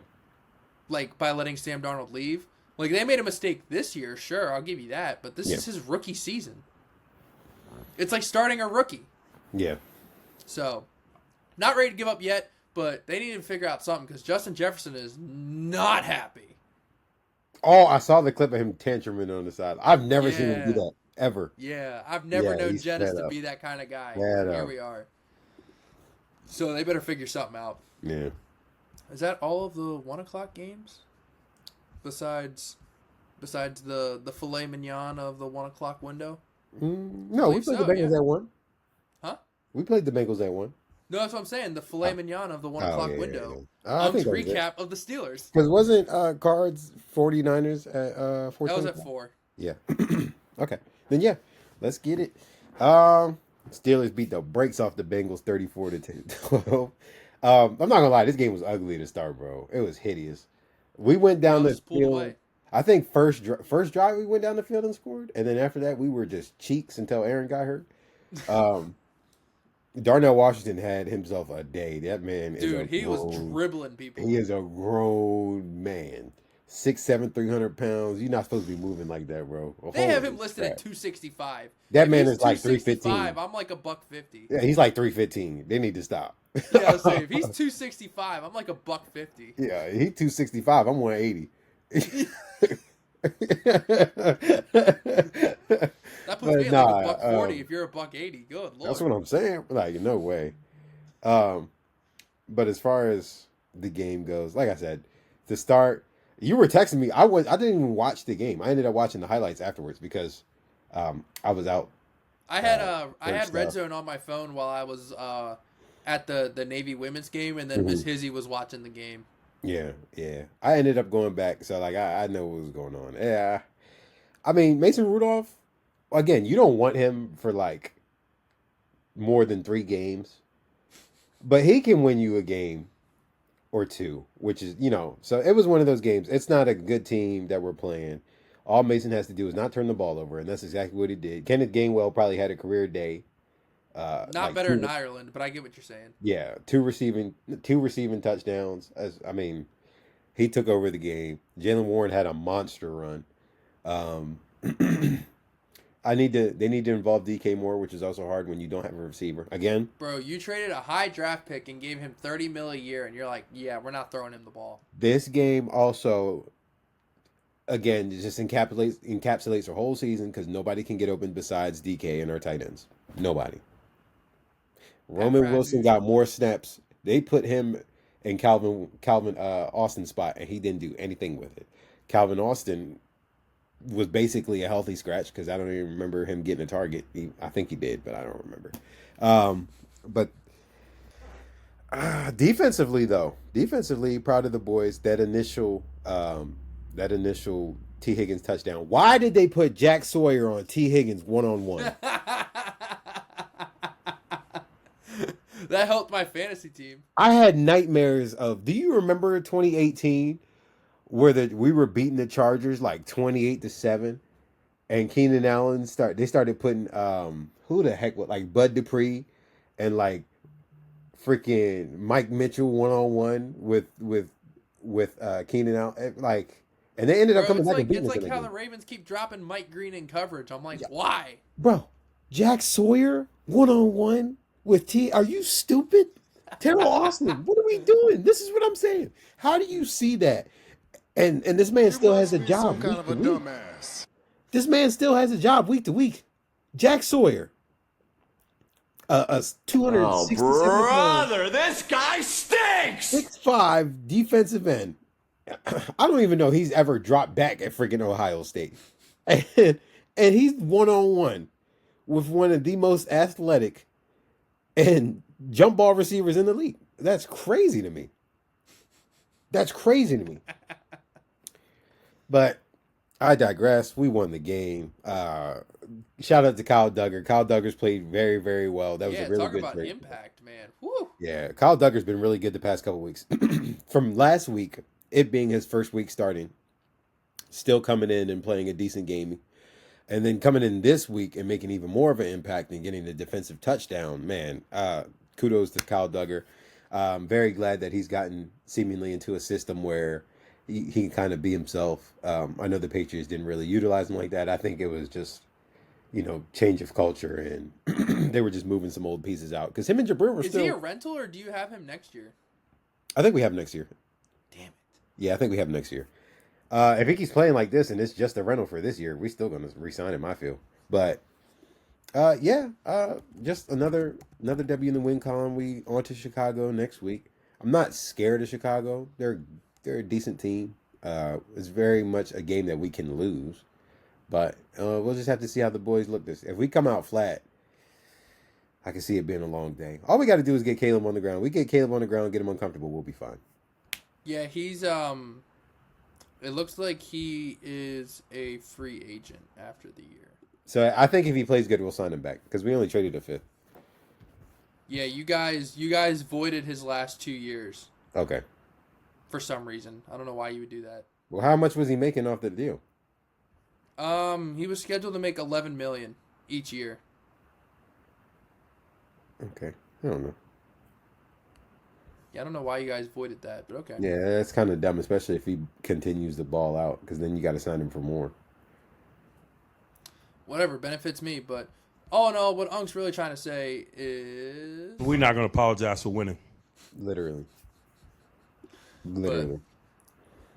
Like by letting Sam Darnold leave. Like they made a mistake this year, sure, I'll give you that, but this is his rookie season. It's like starting a rookie. Yeah. So, not ready to give up yet, but they need to figure out something because Justin Jefferson is not happy. Oh, I saw the clip of him tantruming on the side. I've never seen him do that, ever. Yeah, I've never known Jettis to be that kind of guy. Here we are. So they better figure something out. Yeah. Is that all of the 1 o'clock games? Besides the filet mignon of the 1 o'clock window? No, we played the Bengals at 1. Huh? We played the Bengals at 1. No, that's what I'm saying. The filet mignon of the 1 o'clock window. I think recap of the Steelers. Because wasn't Cards 49ers at 4? That was at 4. Yeah. Okay. Then yeah, let's get it. Steelers beat the brakes off the Bengals 34-12. I'm not gonna lie, this game was ugly to start, bro. It was hideous. We went down the field. Away. I think first drive we went down the field and scored, and then after that we were just cheeks until Aaron got hurt. Darnell Washington had himself a day. That man was dribbling people. He is a grown man. 6'7", 300 pounds. You're not supposed to be moving like that, bro. They have him listed at 265. That man is like 315. I'm like $150. Yeah, he's like 315. They need to stop. Yeah, I was saying, if he's 265, I'm like $150. Yeah, he's 265. I'm 180. That puts me at like $140 if you're $180. Good Lord. That's what I'm saying. Like, no way. But as far as the game goes, like I said, to start, you were texting me. I didn't even watch the game. I ended up watching the highlights afterwards because I was out. I had Red Zone on my phone while I was at the Navy women's game, and then Miss Hizzy was watching the game. Yeah. I ended up going back, so like I know what was going on. Yeah, I mean Mason Rudolph. Again, you don't want him for like more than 3 games, but he can win you a game or 2, which is So it was one of those games. It's not a good team that we're playing. All Mason has to do is not turn the ball over, and that's exactly what he did. Kenneth Gainwell probably had a career day. Not like better in Ireland, but I get what you're saying. Yeah, two receiving touchdowns. He took over the game. Jaylen Warren had a monster run. They need to involve DK more, which is also hard when you don't have a receiver. Again, bro, you traded a high draft pick and gave him $30 million a year, and you're like, yeah, we're not throwing him the ball. This game also, again, just encapsulates the whole season because nobody can get open besides DK and our tight ends. Nobody. Roman Wilson got more snaps. They put him in Calvin Austin's spot, and he didn't do anything with it. Calvin Austin was basically a healthy scratch because I don't even remember him getting a target. I think he did, but I don't remember. But defensively, proud of the boys. That initial T. Higgins touchdown. Why did they put Jack Sawyer on T. Higgins 1-on-1? That helped my fantasy team. I had nightmares of. Do you remember 2018 where we were beating the Chargers like 28-7, and Keenan Allen started putting who the heck was like Bud Dupree and like freaking Mike Mitchell 1-on-1 with Keenan Allen like, and they ended up coming back and beating us. It's like how the Ravens keep dropping Mike Green in coverage. I'm like, why, bro? Jack Sawyer 1-on-1 with T. Are you stupid? Terrell Austin, what are we doing? This is what I'm saying. How do you see that? And this man still has a job. Some kind of a dumbass. This man still has a job week to week. Jack Sawyer, a 267 brother, this guy stinks. 6'5" defensive end. I don't even know he's ever dropped back at freaking Ohio State, and he's 1-on-1 with one of the most athletic and jump ball receivers in the league. That's crazy to me. But I digress. We won the game. shout out to Kyle Duggar. Kyle Duggar's played very, very well. That was a really talk good about trade. impact, man. Woo. Yeah, Kyle Duggar's been really good the past couple weeks. From last week, it being his first week starting, still coming in and playing a decent game. And then coming in this week and making even more of an impact and getting the defensive touchdown, man. Kudos to Kyle Duggar. Very glad that he's gotten seemingly into a system where he can kind of be himself. I know the Patriots didn't really utilize him like that. I think it was just, change of culture, and they were just moving some old pieces out. Because him and Jabril were Is still... he a rental, or do you have him next year? I think we have him next year. Damn it. Yeah, I think we have him next year. If he keeps playing like this and it's just a rental for this year, we're still going to re-sign him, I feel. But, just another W in the win column. We on to Chicago next week. I'm not scared of Chicago. They're a decent team. It's very much a game that we can lose. But we'll just have to see how the boys look this. If we come out flat, I can see it being a long day. All we got to do is get Caleb on the ground. We get Caleb on the ground, get him uncomfortable, we'll be fine. Yeah, he's it looks like he is a free agent after the year. So I think if he plays good, we'll sign him back because we only traded a fifth. Yeah, you guys voided his last 2 years. Okay. For some reason, I don't know why you would do that. Well, how much was he making off the deal? He was scheduled to make $11 million each year. Okay, I don't know. Yeah, I don't know why you guys voided that, but okay. Yeah, that's kind of dumb, especially if he continues to ball out, because then you got to sign him for more. Whatever, benefits me, but all in all, what Unk's really trying to say is... We're not going to apologize for winning. Literally.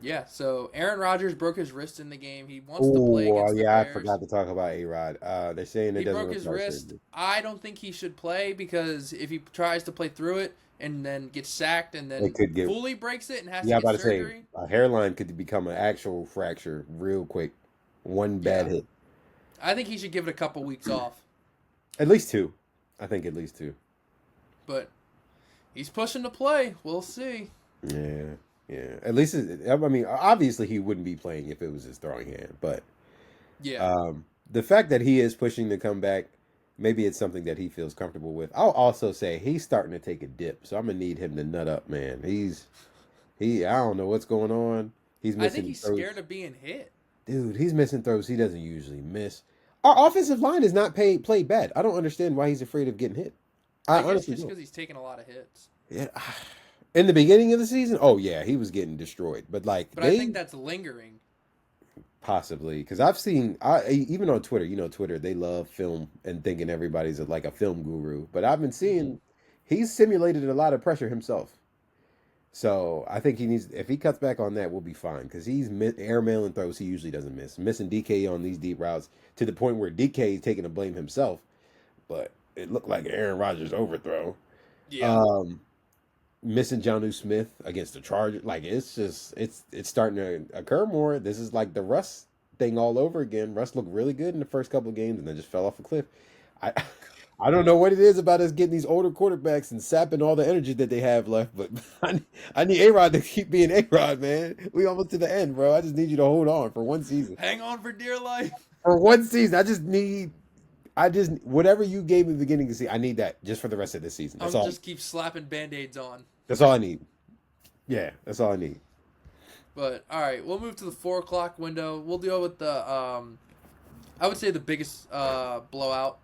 Yeah, so Aaron Rodgers broke his wrist in the game. He wants to play against the Bears. Bears. I forgot to talk about A-Rod. They're saying he broke his wrist. I don't think he should play because if he tries to play through it and then gets sacked and then fully breaks it and has to get surgery. A hairline could become an actual fracture real quick. One bad hit. I think he should give it a couple weeks off. At least 2. I think at least 2. But he's pushing to play. We'll see. Yeah. At least, obviously he wouldn't be playing if it was his throwing hand. But the fact that he is pushing to come back, maybe it's something that he feels comfortable with. I'll also say he's starting to take a dip, so I'm gonna need him to nut up, man. I don't know what's going on. I think he's scared of being hit. Dude, he's missing throws he doesn't usually miss. Our offensive line is not played bad. I don't understand why he's afraid of getting hit. I honestly just because he's taking a lot of hits. Yeah. In the beginning of the season, he was getting destroyed. But I think that's lingering. Possibly, because I've seen, even on Twitter, Twitter, they love film and thinking everybody's like a film guru. But I've been seeing he's simulated a lot of pressure himself. So I think if he cuts back on that, we'll be fine. Because he's airmailing throws he usually doesn't miss. Missing DK on these deep routes to the point where DK is taking the blame himself. But it looked like an Aaron Rodgers overthrow. Yeah. Missing Jonnu Smith against the Chargers, it's starting to occur more. This is like the Russ thing all over again. Russ looked really good in the first couple of games and then just fell off a cliff. I don't know what it is about us getting these older quarterbacks and sapping all the energy that they have left, but I need A-Rod to keep being A-Rod, man. We almost to the end, bro. I just need you to hold on for one season. Hang on for dear life. For one season, whatever you gave me at the beginning to see, I need that just for the rest of this season. That's all. Just keep slapping Band-Aids on. That's all I need. Yeah, that's all I need. But, all right, we'll move to the 4 o'clock window. We'll deal with the, I would say the biggest blowout.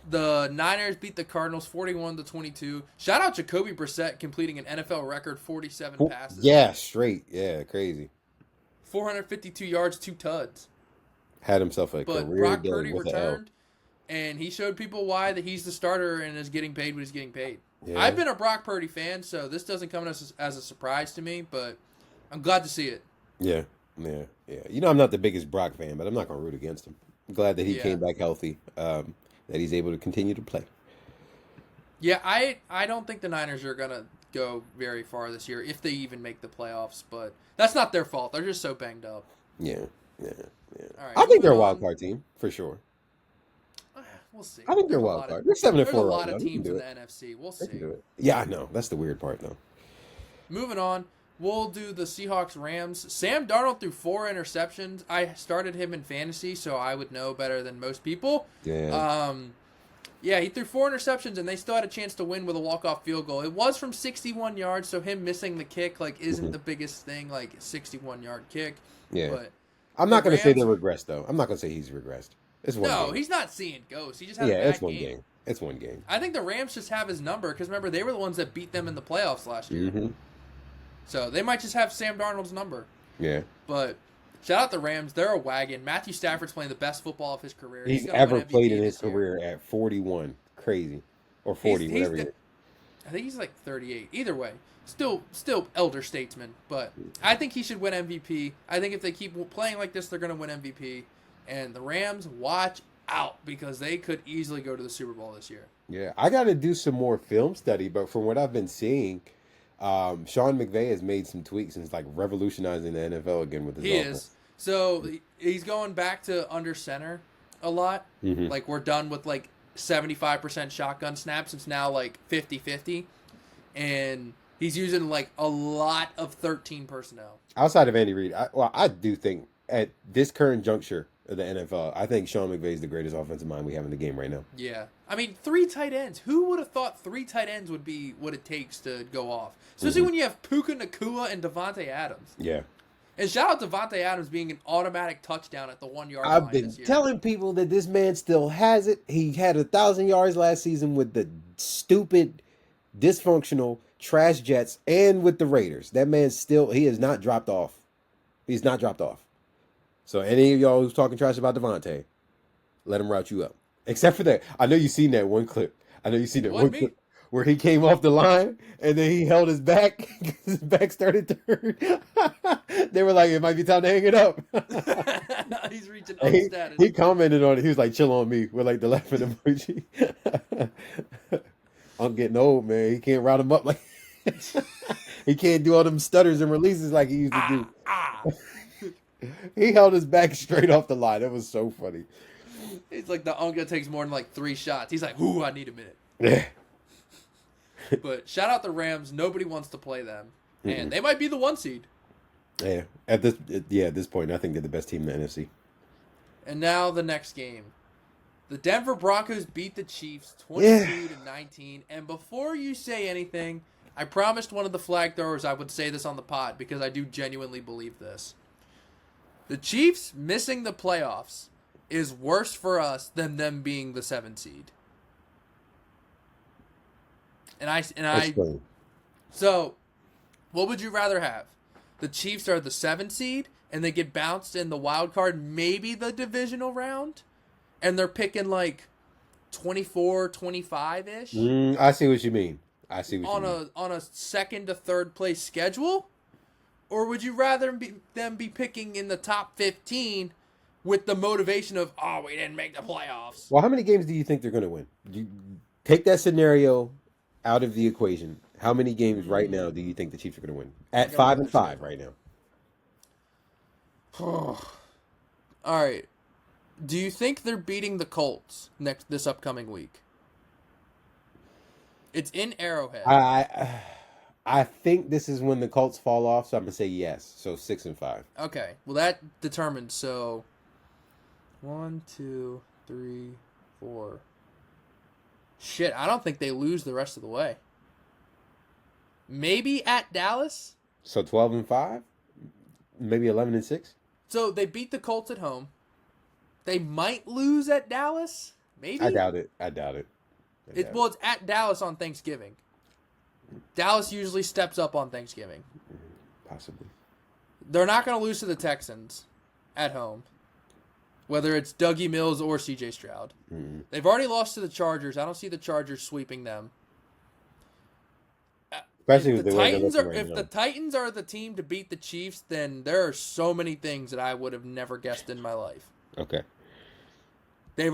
The Niners beat the Cardinals 41-22. Shout out Jacoby Brissett completing an NFL record 47 passes. Yeah, straight. Yeah, crazy. 452 yards, 2 tuds. Had himself a career Brock day Purdy with returned, and he showed people why that he's the starter and is getting paid what he's getting paid. Yeah. I've been a Brock Purdy fan, so this doesn't come as a surprise to me, but I'm glad to see it. Yeah. I'm not the biggest Brock fan, but I'm not going to root against him. I'm glad that he came back healthy, that he's able to continue to play. Yeah, I don't think the Niners are going to go very far this year, if they even make the playoffs, but that's not their fault. They're just so banged up. Yeah. All right, I think they're a wild card team, for sure. We'll see. I think they're a wild card. They're 7-4. There's a lot of teams in the NFC. We'll see. Yeah, I know. That's the weird part, though. Moving on. we'll do the Seahawks-Rams. Sam Darnold threw 4 interceptions. I started him in fantasy, so I would know better than most people. Yeah. Yeah, he threw 4 interceptions, and they still had a chance to win with a walk-off field goal. It was from 61 yards, so him missing the kick isn't the biggest thing, 61-yard kick. Yeah. But I'm not going to say they regressed, though. I'm not going to say he's regressed. It's one game. No, he's not seeing ghosts. He just had a bad it's one game. It's one game. I think the Rams just have his number because, remember, they were the ones that beat them in the playoffs last year. Mm-hmm. So they might just have Sam Darnold's number. Yeah. But shout out the Rams. They're a wagon. Matthew Stafford's playing the best football of his career. He's ever played in his career at 41. Crazy. Or 40, whatever he is. I think he's 38. Either way, still elder statesman. But I think he should win MVP. I think if they keep playing like this, they're going to win MVP. And the Rams, watch out because they could easily go to the Super Bowl this year. Yeah, I got to do some more film study, but from what I've been seeing, Sean McVay has made some tweaks and is revolutionizing the NFL again with his offense. He is. So he's going back to under center a lot. Mm-hmm. We're done with 75% shotgun snaps. It's now 50-50. And he's using a lot of 13 personnel. Outside of Andy Reid, I do think at this current juncture of the NFL, I think Sean McVay is the greatest offensive mind we have in the game right now. Yeah. I mean, 3 tight ends. Who would have thought 3 tight ends would be what it takes to go off? Especially when you have Puka Nacua and Devontae Adams. Yeah. And shout out to Devontae Adams being an automatic touchdown at the 1-yard line I've been telling people that this man still has it. He had 1,000 yards last season with the stupid, dysfunctional trash Jets and with the Raiders. That man he has not dropped off. He's not dropped off. So any of y'all who's talking trash about Devontae, let him route you up. Except for that. I know you've seen that one clip. Clip where he came off the line and then he held his back. His back started to hurt. They were like, it might be time to hang it up. He's reaching up status. He commented on it. He was like, chill on me with the laughing emoji. I'm getting old, man. He can't route him up he can't do all them stutters and releases like he used to do. He held his back straight off the line. That was so funny. It's like the uncle takes more than 3 shots. He's like, ooh, I need a minute. Yeah. But shout out the Rams. Nobody wants to play them. And they might be the 1 seed. Yeah. At this point, I think they're the best team in the NFC. And now the next game. The Denver Broncos beat the Chiefs 22-19. And before you say anything, I promised one of the flag throwers I would say this on the pod because I do genuinely believe this. The Chiefs missing the playoffs is worse for us than them being the 7 seed. So, what would you rather have? The Chiefs are the 7 seed and they get bounced in the wild card, maybe the divisional round, and they're picking 24, 25-ish? I see what you mean. On a second to third place schedule? Or would you rather them be picking in the top 15 with the motivation of, we didn't make the playoffs? Well, how many games do you think they're going to win? You take that scenario out of the equation. How many games right now do you think the Chiefs are going to win? At 5-5 right now. All right. Do you think they're beating the Colts this upcoming week? It's in Arrowhead. I think this is when the Colts fall off, so I'm gonna say yes. So 6-5. Okay. Well, that determines. So 1, 2, 3, 4. Shit, I don't think they lose the rest of the way. Maybe at Dallas. So 12-5, maybe 11-6. So they beat the Colts at home. They might lose at Dallas. Maybe. I doubt it. Well, it's at Dallas on Thanksgiving. Dallas usually steps up on Thanksgiving. Possibly. They're not going to lose to the Texans at home, whether it's Dougie Mills or C.J. Stroud. Mm-hmm. They've already lost to the Chargers. I don't see the Chargers sweeping them. Especially if the Titans are the team to beat the Chiefs, then there are so many things that I would have never guessed in my life. Okay. They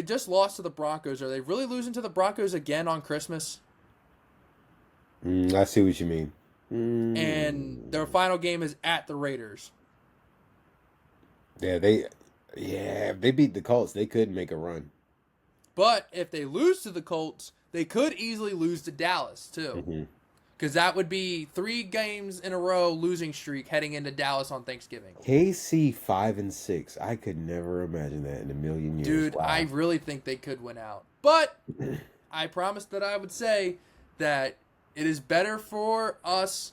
just lost to the Broncos. Are they really losing to the Broncos again on Christmas? I see what you mean. And their final game is at the Raiders. If they beat the Colts, they could make a run. But if they lose to the Colts, they could easily lose to Dallas too. Mm-hmm. because that would be 3 games in a row losing streak heading into Dallas on Thanksgiving. KC 5-6. I could never imagine that in a million years. Dude, Wow. I really think they could win out. But I promised that I would say that it is better for us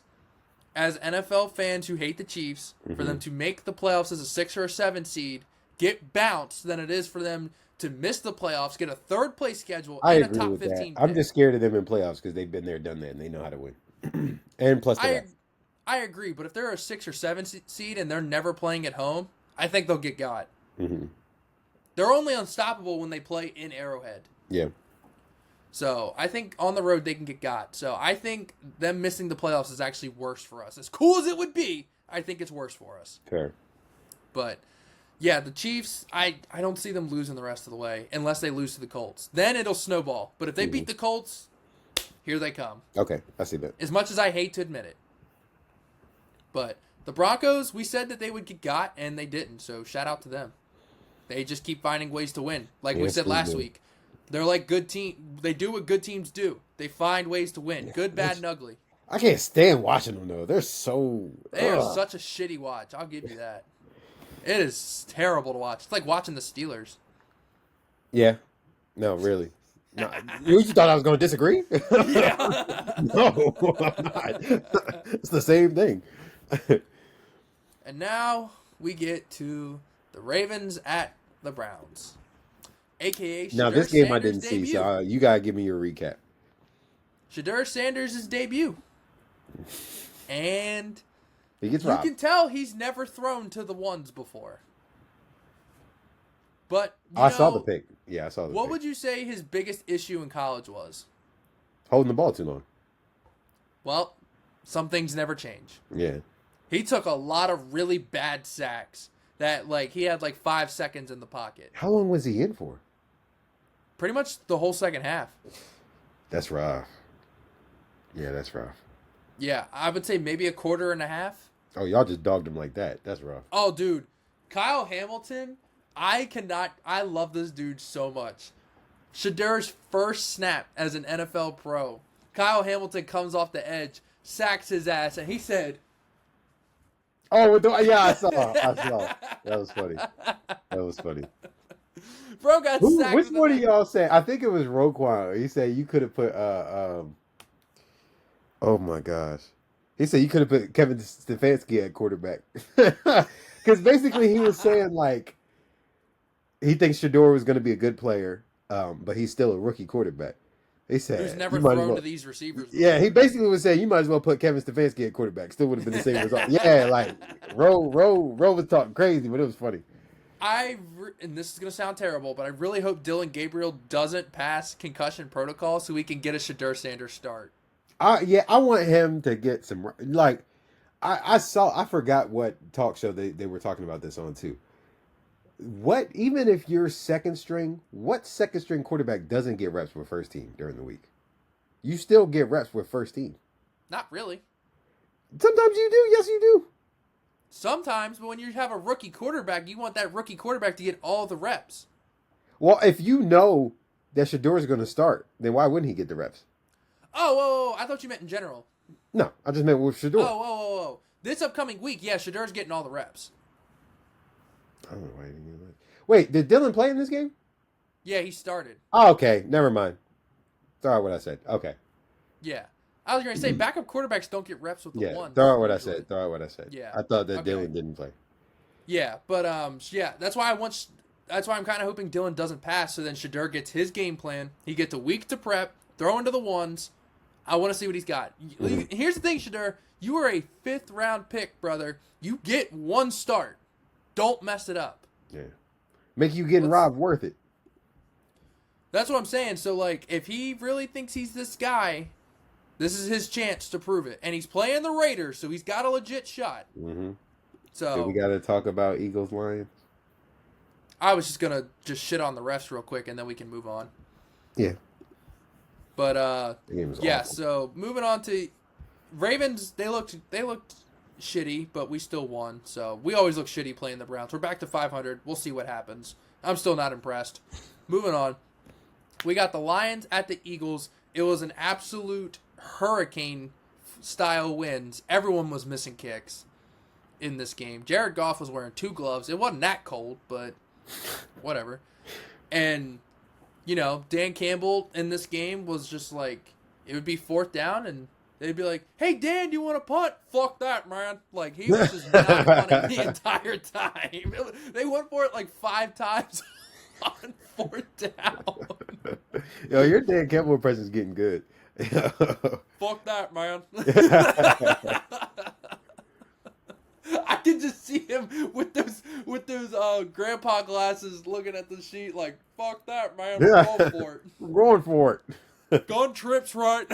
as NFL fans who hate the Chiefs for them to make the playoffs as a 6 or a 7 seed, get bounced, than it is for them to miss the playoffs, get a 3rd place schedule, I and a agree top with 15 that. I'm pick. just scared of them in playoffs because they've been there, done that, and they know how to win. And plus the rest. I agree, but if they're a 6 or 7 seed and they're never playing at home, I think they'll get got. Mm-hmm. They're only unstoppable when they play in Arrowhead. Yeah. So I think on the road they can get got. So I think them missing the playoffs is actually worse for us. As cool as it would be, I think it's worse for us. Fair. But yeah, the Chiefs, I don't see them losing the rest of the way unless they lose to the Colts. Then it'll snowball. But if they beat the Colts, here they come. Okay, I see that. As much as I hate to admit it. But the Broncos, we said that they would get got, and they didn't. So shout out to them. They just keep finding ways to win. Like we said last week. They're like good team. They do what good teams do. They find ways to win. Good, bad, and ugly. I can't stand watching them, though. They're so... They are such a shitty watch. I'll give you that. It is terrible to watch. It's like watching the Steelers. Yeah. No, really. No, you thought I was going to disagree? Yeah. No, I'm not. It's the same thing. And now we get to the Ravens at the Browns. AKA Shedeur Now, this game Sanders' I didn't debut. see, so you got to give me your recap. Shedeur Sanders' debut. And He gets you robbed. can tell he's never thrown to the ones before. But I saw the pick. Yeah, I saw the What pick. would you say his biggest issue in college was? Holding the ball too long. Well, some things never change. Yeah. He took a lot of really bad sacks that, like, he had like 5 seconds in the pocket. How long was he in for? Pretty much the whole second half. That's rough. Yeah, that's rough. Yeah, I would say maybe a quarter and a half. Oh, y'all just dogged him like that. That's rough. Oh, dude. Kyle Hamilton, I love this dude so much. Shedeur's first snap as an NFL pro. Kyle Hamilton comes off the edge, sacks his ass, and he said... Oh, yeah, I saw. That was funny. That was funny. Bro got sacked. Which one of y'all said? I think it was Roquan. He said you could have put oh my gosh. He said you could have put Kevin Stefanski at quarterback. Because basically he was saying like he thinks Shedeur was going to be a good player, but he's still a rookie quarterback. He said who's never you might as thrown well- to these receivers before. Yeah, he basically was saying you might as well put Kevin Stefanski at quarterback. Still would have been the same result. Yeah, like Ro was talking crazy, but it was funny. And this is going to sound terrible, but I really hope Dylan Gabriel doesn't pass concussion protocol so we can get a Shedeur Sanders start. I want him to get some, like, I forgot what talk show they were talking about this on too. Even if you're second string, what second string quarterback doesn't get reps with first team during the week? You still get reps with first team. Not really. Sometimes you do. Yes, you do. Sometimes, but when you have a rookie quarterback, you want that rookie quarterback to get all the reps. Well, if you know that Shedeur is going to start, then why wouldn't he get the reps? Oh, whoa, I thought you meant in general. No, I just meant with Shedeur. Whoa. This upcoming week, yeah, Shedeur's getting all the reps. I don't know why he didn't get that. Wait, did Dylan play in this game? Yeah, he started. Oh, okay. Never mind. Throw out what I said. Okay. Yeah. I was going to say, backup quarterbacks don't get reps with the Yeah, ones. throw out what I usually. said. Throw out what I said. Yeah. I thought that Okay. Dylan didn't play. Yeah, but yeah, that's why I'm kind of hoping Dylan doesn't pass, so then Shedeur gets his game plan. He gets a week to prep, throw into the ones. I want to see what he's got. Here's the thing, Shedeur. You are a 5th round pick, brother. You get one start. Don't mess it up. Yeah. Make you getting robbed worth it. That's what I'm saying. So, like, if he really thinks he's this guy, this is his chance to prove it. And he's playing the Raiders, so he's got a legit shot. Mm-hmm. So So we got to talk about Eagles Lions. I was just going to shit on the refs real quick, and then we can move on. Yeah. But, The game was yeah, awful. so moving on to Ravens, they looked shitty, but we still won. So we always look shitty playing the Browns. We're back to 500. We'll see what happens. I'm still not impressed. Moving on. We got the Lions at the Eagles. It was an absolute hurricane style wins, everyone was missing kicks in this game. Jared Goff was wearing 2 gloves. It wasn't that cold, but whatever. And, Dan Campbell in this game was just like, it would be 4th down, and they'd be like, hey, Dan, do you want to punt? Fuck that, man. Like, he was just not punting the entire time. They went for it like 5 times on 4th down. Yo, your Dan Campbell impression is getting good. Fuck that, man. I can just see him with those grandpa glasses looking at the sheet like, fuck that, man. We're going for it. We're going for it. Gun trips right.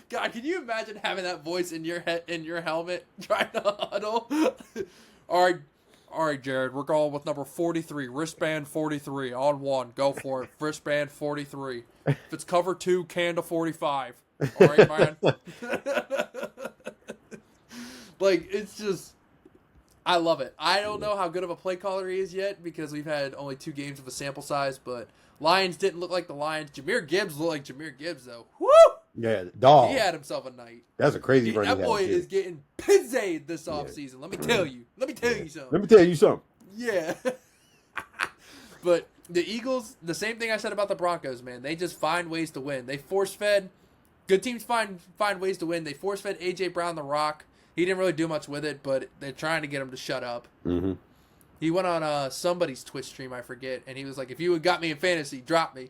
God, can you imagine having that voice in your head, in your helmet, trying to huddle? All right, Jared, we're going with number 43, wristband 43, on 1. Go for it, wristband 43. If it's cover 2, can to 45. All right, man. Like, it's just, I love it. I don't know how good of a play caller he is yet because we've had only 2 games of a sample size, but Lions didn't look like the Lions. Jameer Gibbs looked like Jameer Gibbs, though. Woo! Yeah, dog. He had himself a night. That's a crazy run. That boy is getting pizzed this offseason. Let me tell you. Let me tell you something. Let me tell you something. Yeah. But the Eagles, the same thing I said about the Broncos, man. They just find ways to win. They force-fed. Good teams find ways to win. They force-fed A.J. Brown the rock. He didn't really do much with it, but they're trying to get him to shut up. Mm-hmm. He went on somebody's Twitch stream, I forget, and he was like, if you had got me in fantasy, drop me.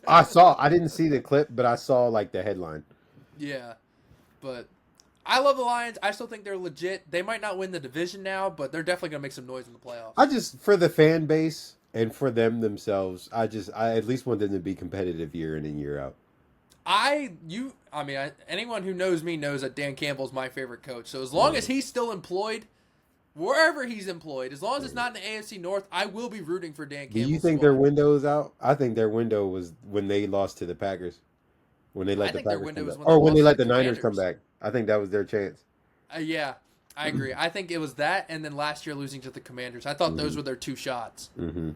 I didn't see the clip, but I saw like the headline. Yeah. But I love the Lions. I still think they're legit. They might not win the division now, but they're definitely going to make some noise in the playoffs. For the fan base and for them themselves, I at least want them to be competitive year in and year out. Anyone who knows me knows that Dan Campbell's my favorite coach. So as long as he's still employed, wherever he's employed, as long as it's not in the AFC North, I will be rooting for Dan Campbell. Do you think their window is out? I think their window was when they lost to the Packers. When they let the Packers come back. Or when they let the Niners come back. I think that was their chance. Yeah, I agree. I think it was that, and then last year losing to the Commanders. I thought those were their 2 shots. Mm-hmm.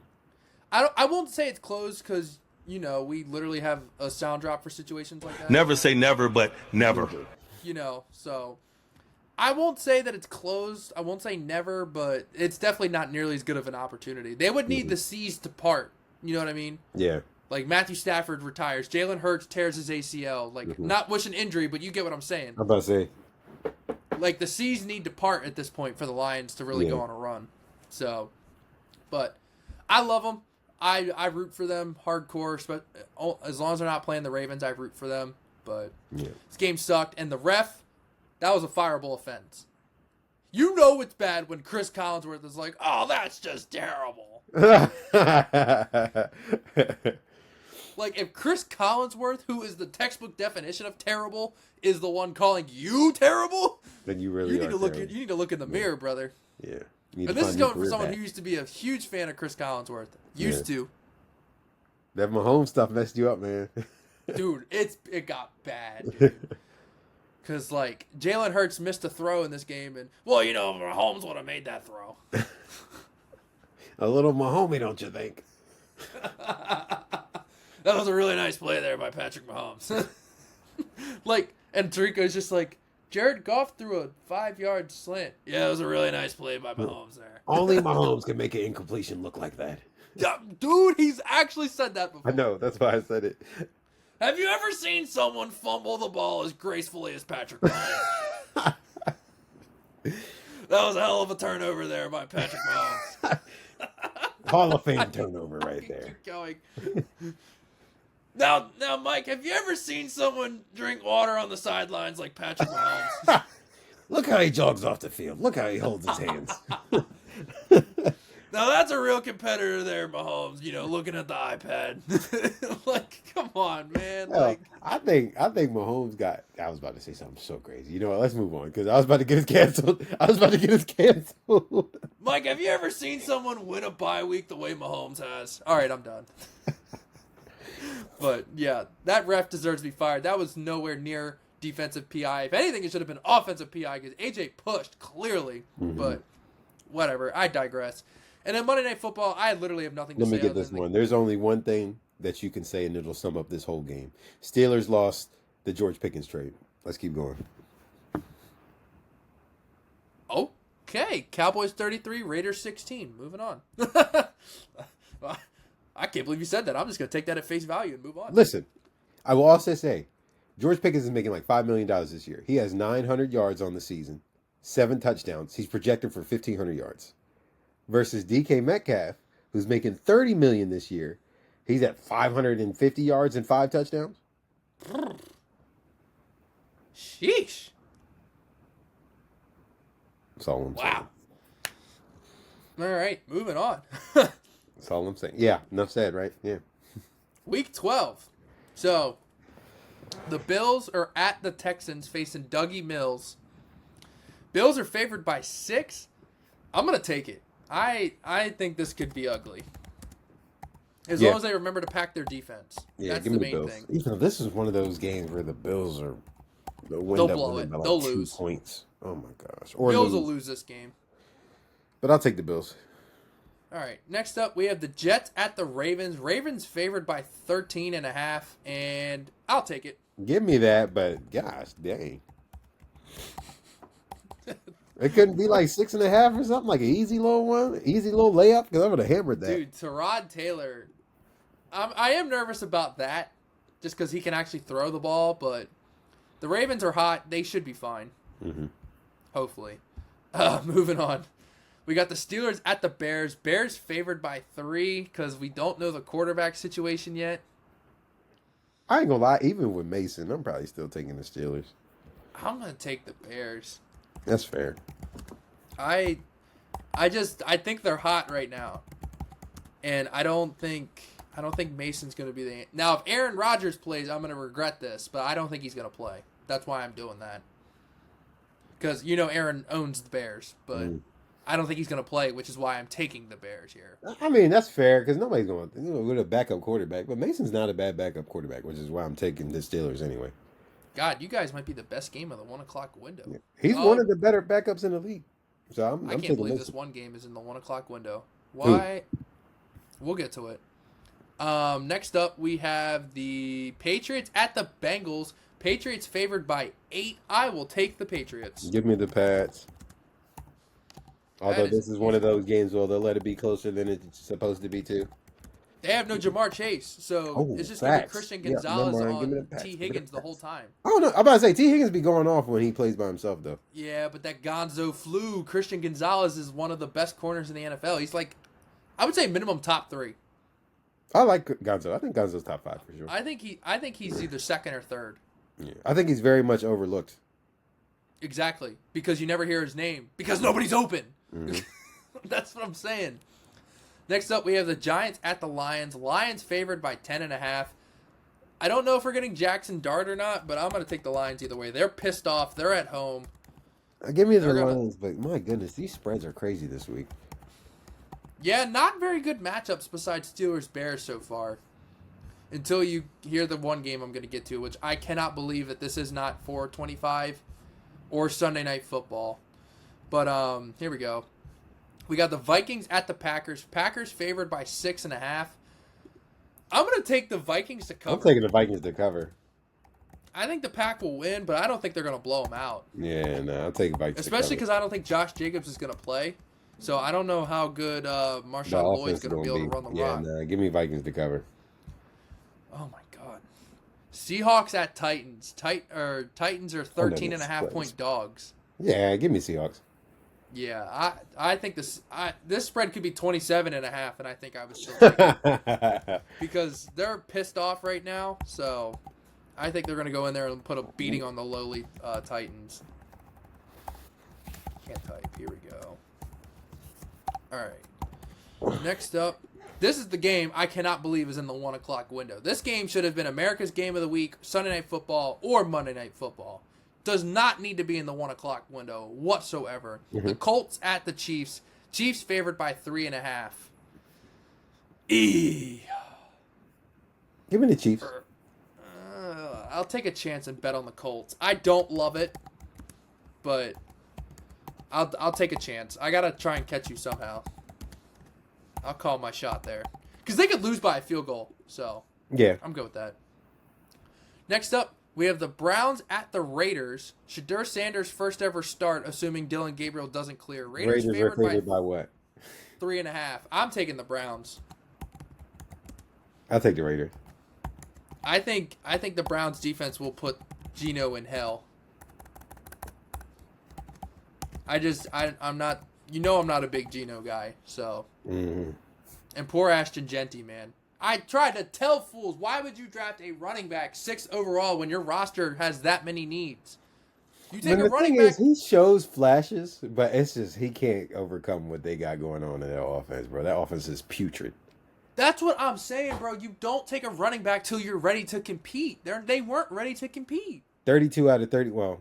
I won't say it's closed because, we literally have a sound drop for situations like that. Never say never, but never. So I won't say that it's closed. I won't say never, but it's definitely not nearly as good of an opportunity. They would need the seas to part. You know what I mean? Yeah. Like Matthew Stafford retires. Jalen Hurts tears his ACL. Like, not wishing injury, but you get what I'm saying. I'm about to say. Like, the seas need to part at this point for the Lions to really go on a run. So, but I love them. I root for them hardcore. As long as they're not playing the Ravens, I root for them. But this game sucked. And the ref, that was a fireable offense. You know it's bad when Chris Collinsworth is like, oh, that's just terrible. Like, if Chris Collinsworth, who is the textbook definition of terrible, is the one calling you terrible, then you really need to look. You need to look in the mirror, brother. Yeah. And this is going from someone who used to be a huge fan of Chris Collinsworth. Used to. That Mahomes stuff messed you up, man. Dude, it got bad, dude. Because, like, Jalen Hurts missed a throw in this game, and, Mahomes would have made that throw. A little Mahomey, don't you think? That was a really nice play there by Patrick Mahomes. And Tarico's just like, Jared Goff threw a 5-yard slant. Yeah, it was a really nice play by Mahomes there. Only Mahomes can make an incompletion look like that. Yeah, dude, he's actually said that before. I know, that's why I said it. Have you ever seen someone fumble the ball as gracefully as Patrick Mahomes? That was a hell of a turnover there by Patrick Mahomes. Hall of Fame turnover right there. Keep going. Now, Mike, have you ever seen someone drink water on the sidelines like Patrick Mahomes? Look how he jogs off the field. Look how he holds his hands. Now, that's a real competitor there, Mahomes, looking at the iPad. Like, come on, man. Like, I think Mahomes I was about to say something so crazy. You know what? Let's move on because I was about to get us canceled. Mike, have you ever seen someone win a bye week the way Mahomes has? All right, I'm done. But, yeah, that ref deserves to be fired. That was nowhere near defensive PI. If anything, it should have been offensive PI because AJ pushed, clearly. Mm-hmm. But, whatever. I digress. And then Monday Night Football, I literally have nothing to say. Let me get this one. There's only one thing that you can say, and it'll sum up this whole game. Steelers lost The George Pickens trade. Let's keep going. Okay, Cowboys 33, Raiders 16. Moving on. I can't believe you said that. I'm just going to take that at face value and move on. Listen, I will also say, George Pickens is making like $5 million this year. He has 900 yards on the season, 7 touchdowns. He's projected for 1,500 yards. Versus DK Metcalf, who's making $30 million this year. He's at 550 yards and 5 touchdowns. Sheesh. That's all I'm saying. Wow. All right, moving on. That's all I'm saying. Yeah, enough said, right? Yeah. Week 12. So, the Bills are at the Texans facing Dougie Mills. Bills are favored by 6. I'm going to take it. I think this could be ugly. As long as they remember to pack their defense. Yeah, that's give the me the main Bills. thing. You know, this is one of those games where the Bills are they'll blow it. They'll lose. 2 points. Oh my gosh. Or Bills will lose this game. But I'll take the Bills. All right. Next up, we have the Jets at the Ravens. Ravens favored by 13.5, and I'll take it. Give me that, but gosh, dang. It couldn't be like 6.5 or something, like an easy little one, easy little layup, because I would have hammered that. Dude, Tyrod Taylor, I am nervous about that, just because he can actually throw the ball, but the Ravens are hot. They should be fine. Mm-hmm. Hopefully. Moving on. We got the Steelers at the Bears. Bears favored by 3 because we don't know the quarterback situation yet. I ain't gonna lie, even with Mason, I'm probably still taking the Steelers. I'm going to take the Bears. That's fair. I think they're hot right now. And I don't think Mason's going to be the... Now, if Aaron Rodgers plays, I'm going to regret this, but I don't think he's going to play. That's why I'm doing that. Because, Aaron owns the Bears, but I don't think he's going to play, which is why I'm taking the Bears here. I mean, that's fair, because nobody's going to with a backup quarterback, but Mason's not a bad backup quarterback, which is why I'm taking the Steelers anyway. God, you guys might be the best game of the 1 o'clock window. Yeah. He's one of the better backups in the league. So I'm I can't taking believe Mason. this one game is in the 1 o'clock window. Why? We'll get to it. Next up, we have the Patriots at the Bengals. Patriots favored by 8. I will take the Patriots. Give me the Pats. Although this is one of those games where they'll let it be closer than it's supposed to be too. They have no Jamar Chase, so it's just going to be Christian Gonzalez on T. Higgins the whole time. Oh, no. I'm about to say, T. Higgins be going off when he plays by himself, though. Yeah, but that Gonzo flu. Christian Gonzalez is one of the best corners in the NFL. He's like, I would say minimum top 3. I like Gonzo. I think Gonzo's top 5 for sure. I think he's either second or third. Yeah, I think he's very much overlooked. Exactly, because you never hear his name because nobody's open. Mm-hmm. That's what I'm saying. Next up, we have the Giants at the Lions. Lions favored by 10.5. I don't know if we're getting Jackson Dart or not, but I'm going to take the Lions either way. They're pissed off. They're at home. Give me the Lions, but my goodness, these spreads are crazy this week. Yeah, not very good matchups besides Steelers-Bears so far. Until you hear the one game I'm going to get to, which I cannot believe that this is not 4:25 or Sunday Night Football. But here we go. We got the Vikings at the Packers. Packers favored by 6.5. I'm going to take the Vikings to cover. I'm taking the Vikings to cover. I think the Pack will win, but I don't think they're going to blow them out. Yeah, no, I'll take Vikings. Especially because I don't think Josh Jacobs is going to play. So I don't know how good Marshawn Lloyd's going to be able to run the rock. Yeah, no, give me Vikings to cover. Oh, my God. Seahawks at Titans. Titans are 13.5 point dogs. Yeah, give me Seahawks. Yeah, I think this spread could be 27.5, and I think I would still take it. Because they're pissed off right now, so I think they're going to go in there and put a beating on the lowly Titans. Can't type. Here we go. All right. Next up, this is the game I cannot believe is in the 1 o'clock window. This game should have been America's Game of the Week, Sunday Night Football, or Monday Night Football. Does not need to be in the 1 o'clock window whatsoever. Mm-hmm. The Colts at the Chiefs. Chiefs favored by 3.5. Give me the Chiefs. I'll take a chance and bet on the Colts. I don't love it, but I'll take a chance. I gotta try and catch you somehow. I'll call my shot there because they could lose by a field goal. So yeah, I'm good with that. Next up, We have the Browns at the Raiders. Shedeur Sanders' first ever start, assuming Dylan Gabriel doesn't clear. Raiders are favored by what? 3.5. I'm taking the Browns. I'll take the Raiders. I think the Browns defense will put Geno in hell. I'm not. I'm not a big Geno guy. So. Mm-hmm. And poor Ashton Genty, man. I tried to tell fools, why would you draft a running back 6th overall when your roster has that many needs? You take a running back. He shows flashes, but it's just he can't overcome what they got going on in their offense, bro. That offense is putrid. That's what I'm saying, bro. You don't take a running back till you're ready to compete. They weren't ready to compete. 32 out of 30. Well,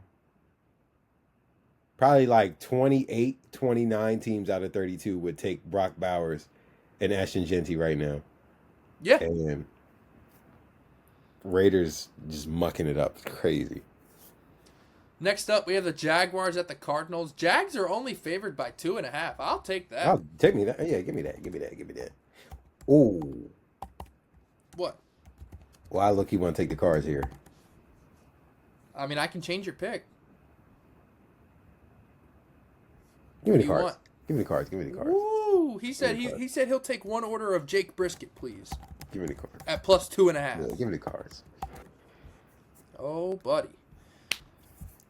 probably like 28, 29 teams out of 32 would take Brock Bowers and Ashton Genty right now. Yeah. And Raiders just mucking it up. It's crazy. Next up, we have the Jaguars at the Cardinals. Jags are only favored by 2.5. I'll take that. Oh, take me that. Yeah, give me that. Ooh. What? Well, I look, you want to take the Cards here. I mean, I can change your pick. Give me the Cards. Give me the Cards. Ooh, he said he'll take one order of Jake Brisket, please. Give me the Cards. At plus 2.5. Yeah, give me the Cards. Oh, buddy.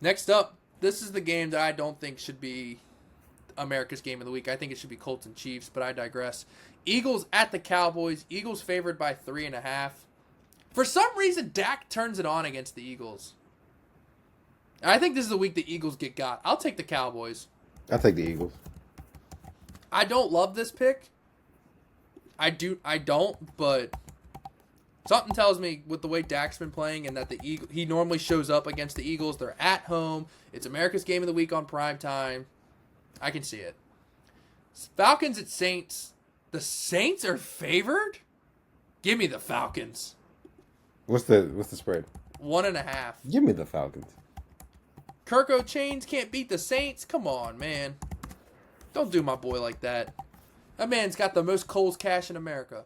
Next up, this is the game that I don't think should be America's game of the week. I think it should be Colts and Chiefs, but I digress. Eagles at the Cowboys. Eagles favored by 3.5. For some reason, Dak turns it on against the Eagles. I think this is the week the Eagles get got. I'll take the Cowboys. I'll take the Eagles. I don't love this pick. I don't, but something tells me with the way Dak's been playing and that he normally shows up against the Eagles. They're at home. It's America's game of the week on prime time. I can see it. Falcons at Saints. The Saints are favored? Give me the Falcons. What's the spread? 1.5. Give me the Falcons. Kirko Chains can't beat the Saints? Come on, man. Don't do my boy like that. That man's got the most Coles cash in America.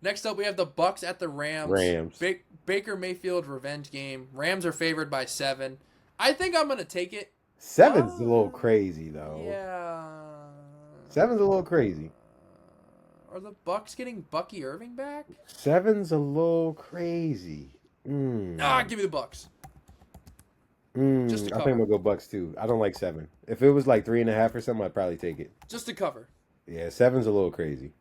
Next up, we have the Bucks at the Rams. Baker Mayfield revenge game. Rams are favored by 7. I think I'm going to take it. 7's a little crazy, though. Yeah. 7's a little crazy. Are the Bucks getting Bucky Irving back? 7's a little crazy. Give me the Bucks. Just I think we'll go Bucks too. I don't like 7. If it was like 3.5 or something, I'd probably take it. Just to cover. Yeah, 7's a little crazy.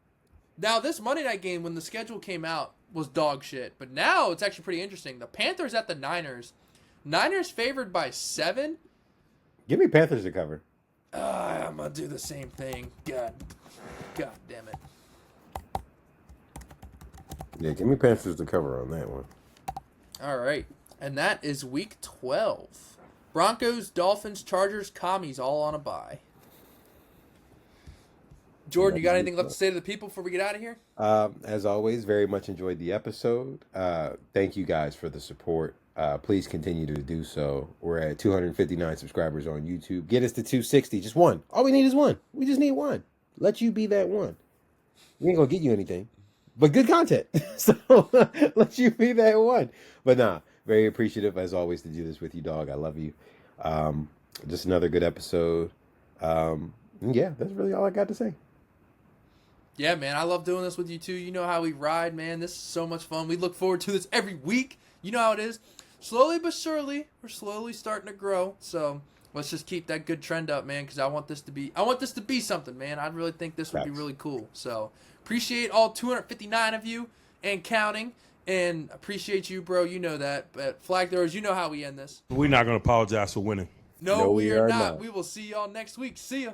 Now, this Monday night game, when the schedule came out, was dog shit. But now it's actually pretty interesting. The Panthers at the Niners. Niners favored by 7. Give me Panthers to cover. I'm going to do the same thing. God damn it. Yeah, give me Panthers to cover on that one. All right. And that is week 12. Broncos, Dolphins, Chargers, Commies all on a bye. Jordan, you got anything left to say to the people before we get out of here? As always, very much enjoyed the episode. Thank you guys for the support. Please continue to do so. We're at 259 subscribers on YouTube. Get us to 260. Just one. All we need is one. We just need one. Let you be that one. We ain't going to get you anything, but good content. So let you be that one. But nah. Very appreciative, as always, to do this with you, dog. I love you. Just another good episode. Yeah, that's really all I got to say. Yeah, man, I love doing this with you, too. You know how we ride, man. This is so much fun. We look forward to this every week. You know how it is. Slowly but surely, we're slowly starting to grow. So let's just keep that good trend up, man, because I want this to be something, man. I really think this would be really cool. So appreciate all 259 of you and counting. And appreciate you, bro. You know that. But Flag Throwers, you know how we end this. We're not going to apologize for winning. No, we are not. We will see y'all next week. See ya.